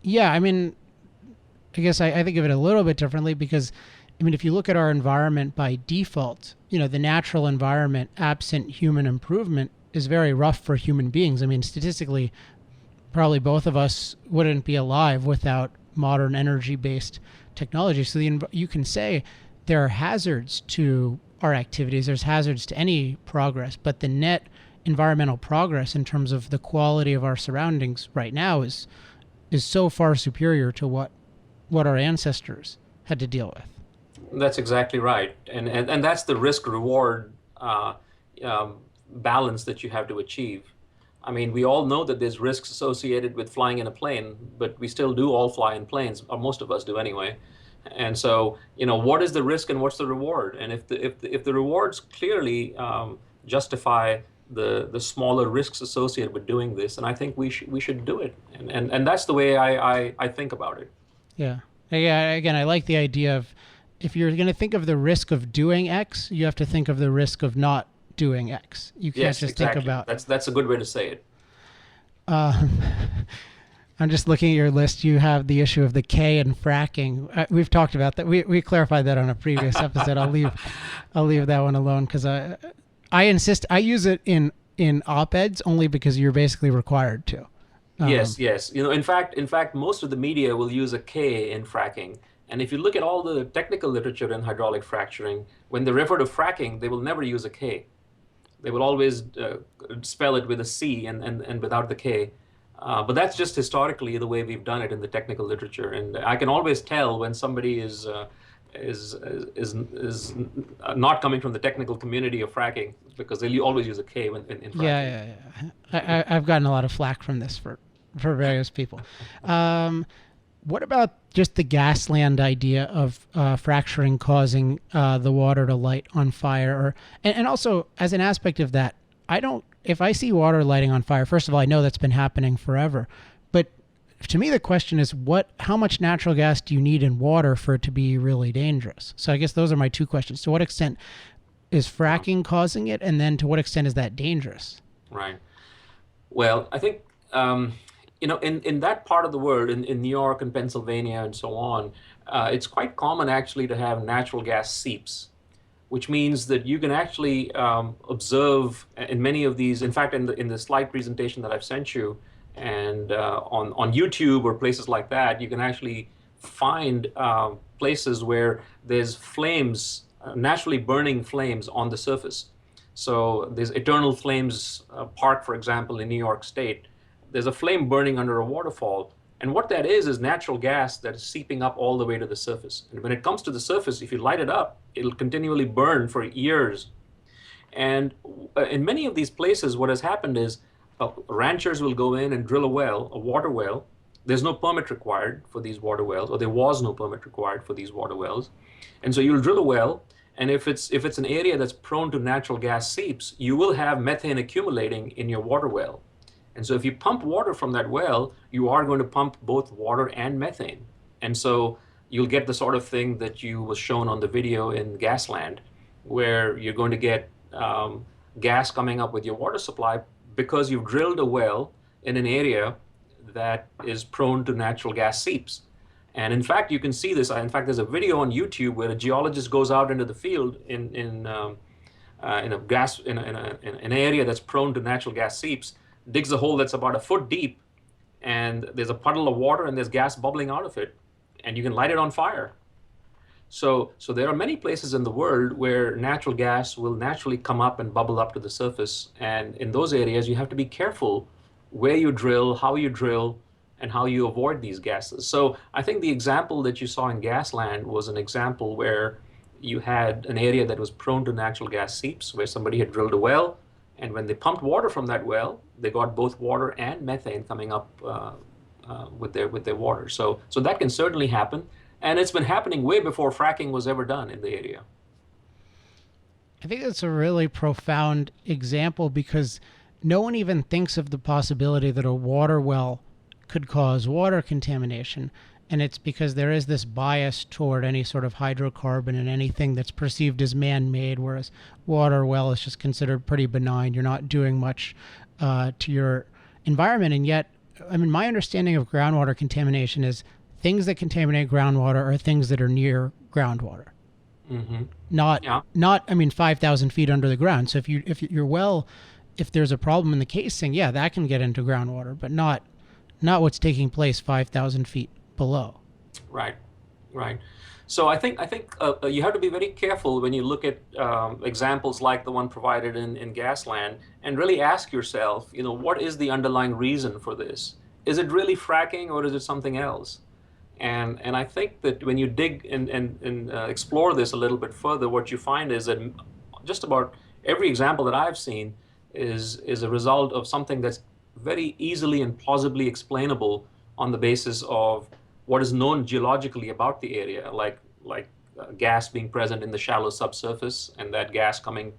Yeah, I guess I think of it a little bit differently because, if you look at our environment by default, the natural environment, absent human improvement, is very rough for human beings. Statistically, probably both of us wouldn't be alive without modern energy-based technology. So you can say there are hazards to our activities, there's hazards to any progress, but the net environmental progress in terms of the quality of our surroundings right now is so far superior to what our ancestors had to deal with. That's exactly right. And that's the risk-reward balance that you have to achieve. I mean, we all know that there's risks associated with flying in a plane, but we still do all fly in planes, or most of us do anyway. And so, what is the risk and what's the reward? And if the rewards clearly justify the smaller risks associated with doing this, and I think we should do it. And that's the way I think about it. Yeah. Again, I like the idea of, if you're going to think of the risk of doing X, you have to think of the risk of not doing X. You can't just exactly. think about. That's a good way to say it. I'm just looking at your list. You have the issue of the K in fracking. We've talked about that. We clarified that on a previous episode. I'll leave that one alone, because I insist. I use it in op-eds only because you're basically required to. Yes. In fact, most of the media will use a K in fracking. And if you look at all the technical literature in hydraulic fracturing, when they refer to fracking, they will never use a K. They will always spell it with a C and without the K. But that's just historically the way we've done it in the technical literature. And I can always tell when somebody is not coming from the technical community of fracking, because they always use a K in fracking. Yeah. I've gotten a lot of flack from this for various people. What about just the Gasland idea of fracturing causing the water to light on fire? And also, as an aspect of that, if I see water lighting on fire, first of all, I know that's been happening forever. But to me, the question is, how much natural gas do you need in water for it to be really dangerous? So I guess those are my two questions. To what extent is fracking causing it? And then to what extent is that dangerous? Right. Well, I think... in that part of the world, in New York and Pennsylvania and so on, it's quite common actually to have natural gas seeps, which means that you can actually observe in many of these. In fact, in the slide presentation that I've sent you, and on YouTube or places like that, you can actually find places where there's flames, naturally burning flames on the surface. So there's Eternal Flames Park, for example, in New York State. There's a flame burning under a waterfall. And what that is natural gas that is seeping up all the way to the surface. And when it comes to the surface, if you light it up, it'll continually burn for years. And in many of these places, what has happened is ranchers will go in and drill a water well. There's no permit required for these water wells, or there was no permit required for these water wells. And so you'll drill a well, and if it's an area that's prone to natural gas seeps, you will have methane accumulating in your water well. And so if you pump water from that well, you are going to pump both water and methane. And so you'll get the sort of thing that you was shown on the video in Gasland, where you're going to get gas coming up with your water supply because you've drilled a well in an area that is prone to natural gas seeps. And in fact, you can see this. In fact, there's a video on YouTube where a geologist goes out into the field in an area that's prone to natural gas seeps, digs a hole that's about a foot deep, and there's a puddle of water and there's gas bubbling out of it, and you can light it on fire. So there are many places in the world where natural gas will naturally come up and bubble up to the surface, and in those areas you have to be careful where you drill, how you drill, and how you avoid these gases. So I think the example that you saw in Gasland was an example where you had an area that was prone to natural gas seeps, where somebody had drilled a well, and when they pumped water from that well, they got both water and methane coming up with their water. So that can certainly happen, and it's been happening way before fracking was ever done in the area. I think that's a really profound example, because no one even thinks of the possibility that a water well could cause water contamination. And it's because there is this bias toward any sort of hydrocarbon and anything that's perceived as man-made, whereas water well is just considered pretty benign. You're not doing much to your environment. And yet, I mean, my understanding of groundwater contamination is things that contaminate groundwater are things that are near groundwater. Mm-hmm. Not 5,000 feet under the ground. So if your well, if there's a problem in the casing, yeah, that can get into groundwater, but not what's taking place 5,000 feet below. Right, right. So I think you have to be very careful when you look at examples like the one provided in Gasland, and really ask yourself, what is the underlying reason for this? Is it really fracking, or is it something else? And I think that when you dig and explore this a little bit further, what you find is that just about every example that I've seen is a result of something that's very easily and plausibly explainable on the basis of what is known geologically about the area, like gas being present in the shallow subsurface and that gas coming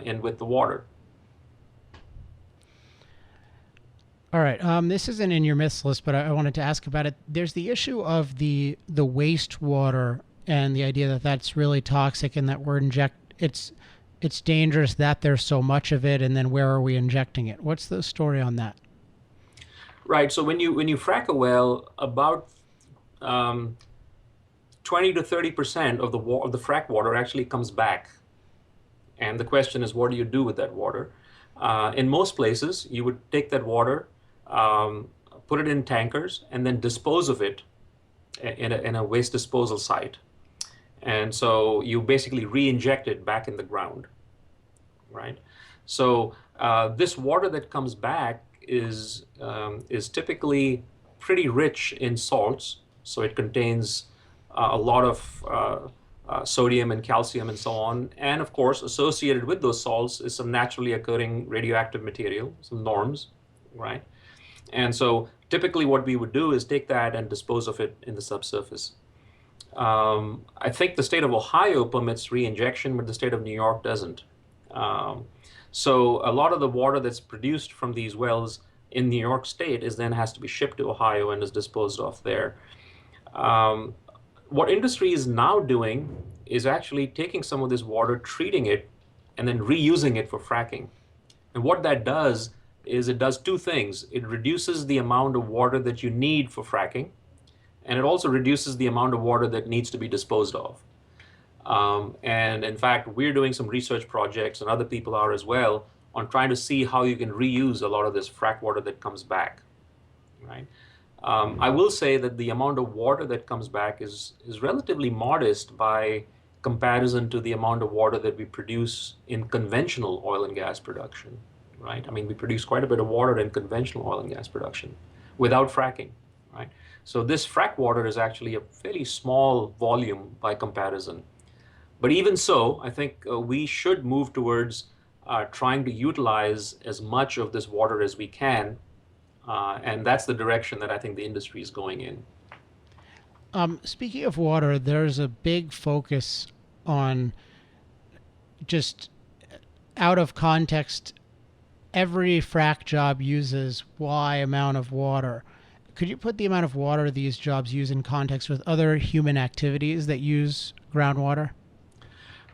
in with the water. All right. This isn't in your myths list, but I wanted to ask about it. There's the issue of the wastewater and the idea that that's really toxic and that it's dangerous that there's so much of it, and then where are we injecting it? What's the story on that? Right. So when you frack a well, about 20 to 30% of the frack water actually comes back. And the question is, what do you do with that water? In most places, you would take that water, put it in tankers, and then dispose of it in a waste disposal site. And so you basically re-inject it back in the ground, right? So this water that comes back is typically pretty rich in salts. So it contains a lot of sodium and calcium and so on. And of course, associated with those salts is some naturally occurring radioactive material, some norms, right? And so typically what we would do is take that and dispose of it in the subsurface. I think the state of Ohio permits re-injection, but the state of New York doesn't. So a lot of the water that's produced from these wells in New York State then has to be shipped to Ohio and is disposed of there. What industry is now doing is actually taking some of this water, treating it, and then reusing it for fracking. And what that does is it does two things. It reduces the amount of water that you need for fracking, and it also reduces the amount of water that needs to be disposed of. And in fact, we're doing some research projects, and other people are as well, on trying to see how you can reuse a lot of this frack water that comes back, right? I will say that the amount of water that comes back is relatively modest by comparison to the amount of water that we produce in conventional oil and gas production, right? I mean, we produce quite a bit of water in conventional oil and gas production without fracking, right? So this frack water is actually a fairly small volume by comparison. But even so, I think we should move towards trying to utilize as much of this water as we can. And that's the direction that I think the industry is going in. Speaking of water, there's a big focus on just out of context. Every frack job uses Y amount of water. Could you put the amount of water these jobs use in context with other human activities that use groundwater?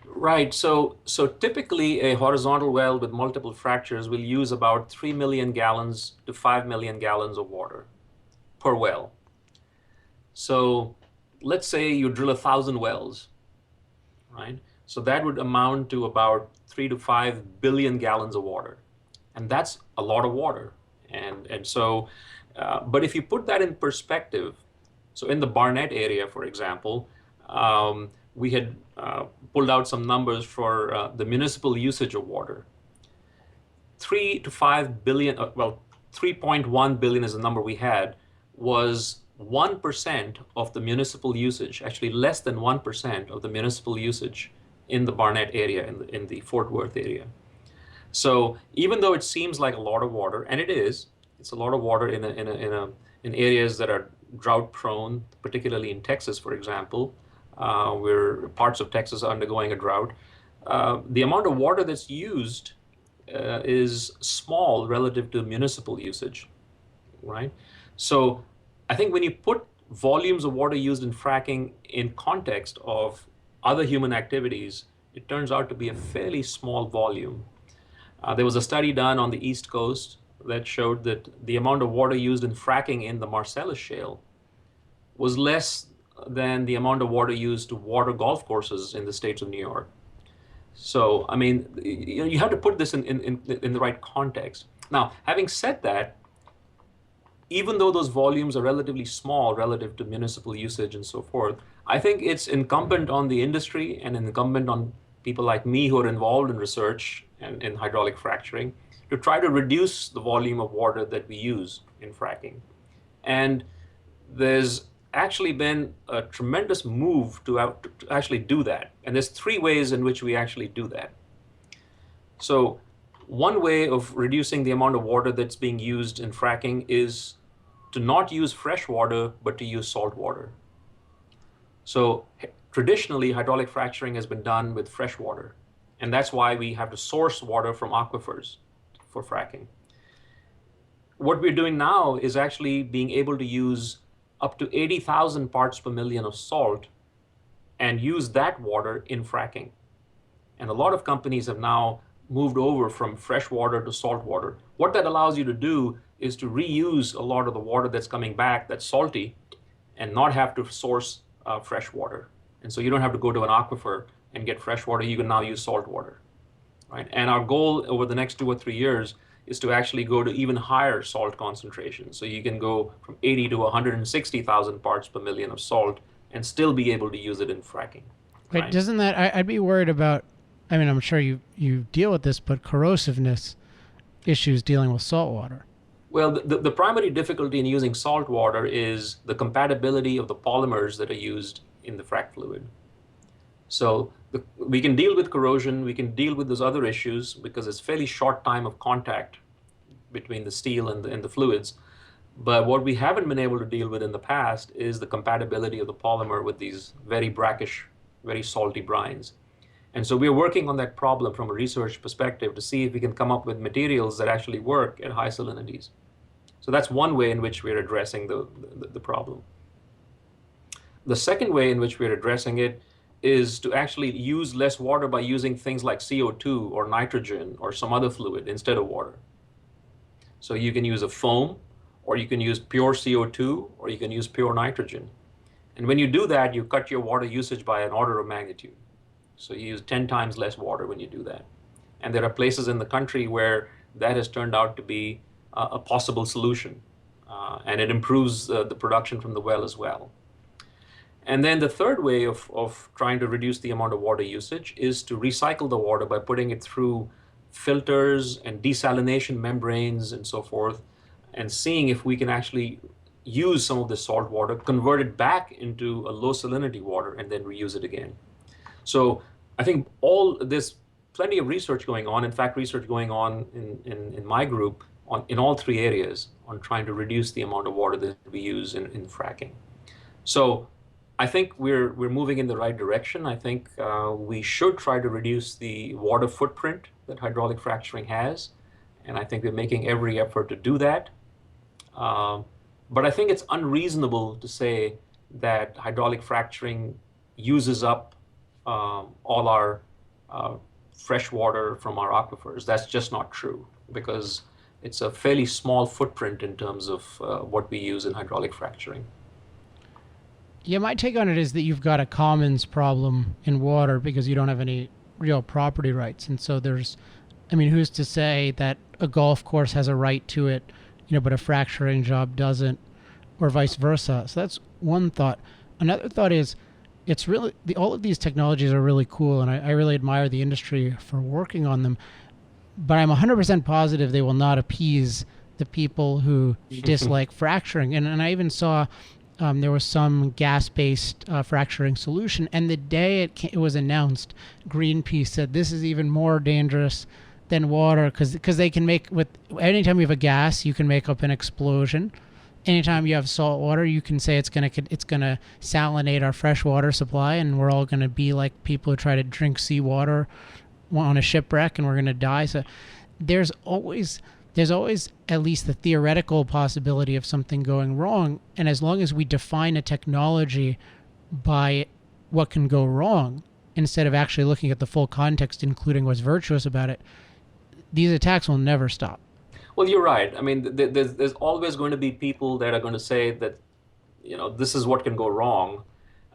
Right. So typically a horizontal well with multiple fractures will use about 3 million gallons to 5 million gallons of water per well. So let's say you drill 1,000 wells, right? So that would amount to about 3 to 5 billion gallons of water. And that's a lot of water. And so, but if you put that in perspective, so in the Barnett area, for example, we had pulled out some numbers for the municipal usage of water. 3 to 5 billion, well, 3.1 billion is the number we had, was 1% of the municipal usage, actually less than 1% of the municipal usage in the Barnett area, in the Fort Worth area. So even though it seems like a lot of water, and it's a lot of water in areas that are drought prone, particularly in Texas, for example, where parts of Texas are undergoing a drought. The amount of water that's used is small relative to municipal usage, right? So I think when you put volumes of water used in fracking in context of other human activities, it turns out to be a fairly small volume. There was a study done on the East Coast that showed that the amount of water used in fracking in the Marcellus Shale was less than the amount of water used to water golf courses in the states of New York. So, I mean, you have to put this in the right context. Now, having said that, even though those volumes are relatively small relative to municipal usage and so forth, I think it's incumbent on the industry and incumbent on people like me who are involved in research and in hydraulic fracturing to try to reduce the volume of water that we use in fracking. And there's actually been a tremendous move to actually do that. And there's three ways in which we actually do that. So one way of reducing the amount of water that's being used in fracking is to not use fresh water, but to use salt water. So traditionally, hydraulic fracturing has been done with fresh water. And that's why we have to source water from aquifers for fracking. What we're doing now is actually being able to use up to 80,000 parts per million of salt and use that water in fracking. And a lot of companies have now moved over from fresh water to salt water. What that allows you to do is to reuse a lot of the water that's coming back that's salty and not have to source fresh water. And so you don't have to go to an aquifer and get fresh water. You can now use salt water, right? And our goal over the next 2 or 3 years is to actually go to even higher salt concentrations. So you can go from 80 to 160,000 parts per million of salt and still be able to use it in fracking. Wait, doesn't that, I'd be worried about, I mean, I'm sure you deal with this, but corrosiveness issues dealing with salt water. Well, the primary difficulty in using salt water is the compatibility of the polymers that are used in the frac fluid. So we can deal with corrosion, we can deal with those other issues because it's fairly short time of contact between the steel and the fluids. But what we haven't been able to deal with in the past is the compatibility of the polymer with these very brackish, very salty brines. And so we're working on that problem from a research perspective to see if we can come up with materials that actually work at high salinities. So that's one way in which we're addressing the problem. The second way in which we're addressing it is to actually use less water by using things like CO2 or nitrogen or some other fluid instead of water. So you can use a foam, or you can use pure CO2, or you can use pure nitrogen. And when you do that, you cut your water usage by an order of magnitude. So you use 10 times less water when you do that. And there are places in the country where that has turned out to be a possible solution. And it improves the production from the well as well. And then the third way of trying to reduce the amount of water usage is to recycle the water by putting it through filters and desalination membranes and so forth, and seeing if we can actually use some of the salt water, convert it back into a low salinity water, and then reuse it again. So I think there's plenty of research going on. In fact, research going on in my group in all three areas on trying to reduce the amount of water that we use in fracking. So I think we're moving in the right direction. I think we should try to reduce the water footprint that hydraulic fracturing has, and I think we're making every effort to do that. But I think it's unreasonable to say that hydraulic fracturing uses up all our fresh water from our aquifers. That's just not true, because it's a fairly small footprint in terms of what we use in hydraulic fracturing. Yeah, my take on it is that you've got a commons problem in water because you don't have any real property rights. And so who's to say that a golf course has a right to it, but a fracturing job doesn't, or vice versa. So that's one thought. Another thought is, it's really, all of these technologies are really cool, and I really admire the industry for working on them. But I'm 100% positive they will not appease the people who dislike fracturing. And I even saw there was some gas-based fracturing solution, and the day it was announced, Greenpeace said this is even more dangerous than water because they can make, with anytime you have a gas, you can make up an explosion. Anytime you have salt water, you can say it's gonna salinate our fresh water supply, and we're all gonna be like people who try to drink seawater on a shipwreck, and we're gonna die. So there's always at least the theoretical possibility of something going wrong. And as long as we define a technology by what can go wrong, instead of actually looking at the full context, including what's virtuous about it, these attacks will never stop. Well, you're right. I mean, there's always going to be people that are going to say that, this is what can go wrong.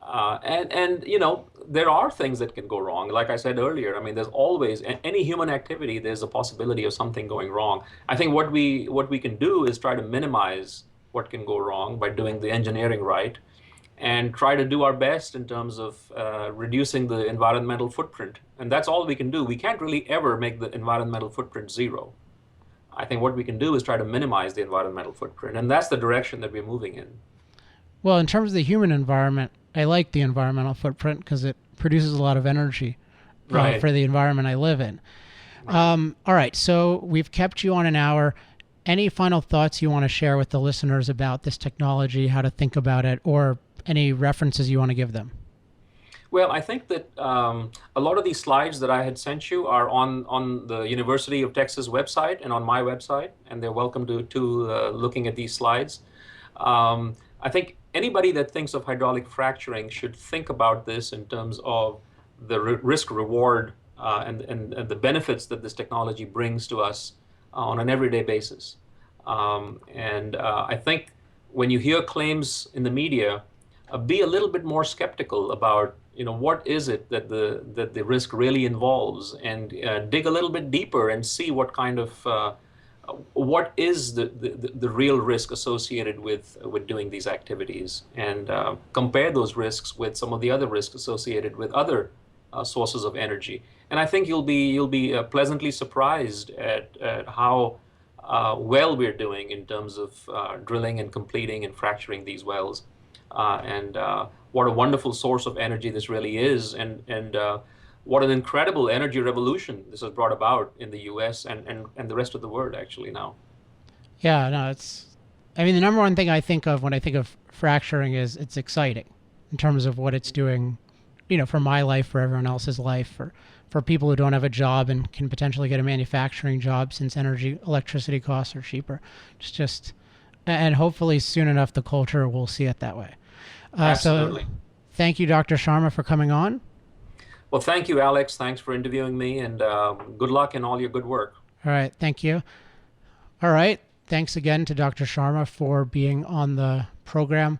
And there are things that can go wrong. Like I said earlier, I mean, there's always, any human activity, there's a possibility of something going wrong. I think what we can do is try to minimize what can go wrong by doing the engineering right, and try to do our best in terms of reducing the environmental footprint. And that's all we can do. We can't really ever make the environmental footprint zero. I think what we can do is try to minimize the environmental footprint, and that's the direction that we're moving in. Well, in terms of the human environment, I like the environmental footprint because it produces a lot of energy Right. for the environment I live in. All right, so we've kept you on an hour. Any final thoughts you want to share with the listeners about this technology, how to think about it, or any references you want to give them? Well, I think that a lot of these slides that I had sent you are on the University of Texas website and on my website, and they're welcome to looking at these slides. I think anybody that thinks of hydraulic fracturing should think about this in terms of the risk reward and the benefits that this technology brings to us on an everyday basis. I think when you hear claims in the media, be a little bit more skeptical about what is it that the risk really involves, and dig a little bit deeper and see what kind of what is the real risk associated with doing these activities, and compare those risks with some of the other risks associated with other sources of energy. And I think you'll be pleasantly surprised at how well we're doing in terms of drilling and completing and fracturing these wells, and what a wonderful source of energy this really is, and what an incredible energy revolution this has brought about in the U.S. and the rest of the world actually now. Yeah, no, I mean, the number one thing I think of when I think of fracturing is it's exciting in terms of what it's doing, for my life, for everyone else's life, for people who don't have a job and can potentially get a manufacturing job since electricity costs are cheaper. It's just, and hopefully soon enough the culture will see it that way. Absolutely. So thank you, Dr. Sharma, for coming on. Well, thank you, Alex. Thanks for interviewing me, and good luck in all your good work. All right. Thank you. All right. Thanks again to Dr. Sharma for being on the program.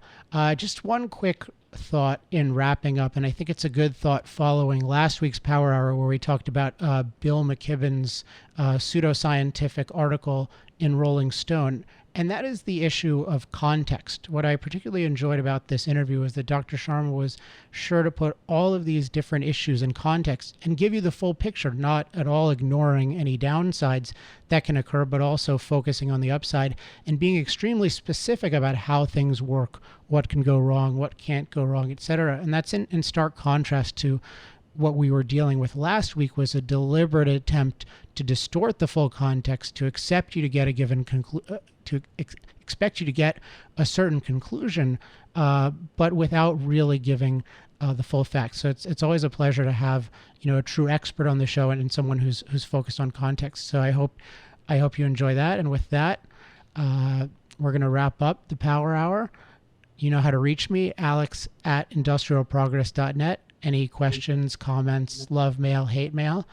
Just one quick thought in wrapping up, and I think it's a good thought following last week's Power Hour where we talked about Bill McKibben's pseudoscientific article in Rolling Stone. And that is the issue of context. What I particularly enjoyed about this interview is that Dr. Sharma was sure to put all of these different issues in context and give you the full picture, not at all ignoring any downsides that can occur, but also focusing on the upside and being extremely specific about how things work, what can go wrong, what can't go wrong, etc. And that's in stark contrast to what we were dealing with last week, was a deliberate attempt to distort the full context, to accept you to get a given expect you to get a certain conclusion, but without really giving the full facts. So it's always a pleasure to have a true expert on the show and someone who's focused on context. So I hope you enjoy that. And with that, we're going to wrap up the Power Hour. You know how to reach me, alex@industrialprogress.net. Any questions, comments, love mail, hate mail.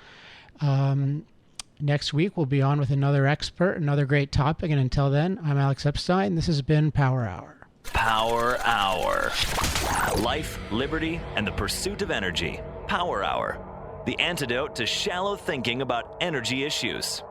Next week, we'll be on with another expert, another great topic. And until then, I'm Alex Epstein. This has been Power Hour. Power Hour. Life, liberty, and the pursuit of energy. Power Hour. The antidote to shallow thinking about energy issues.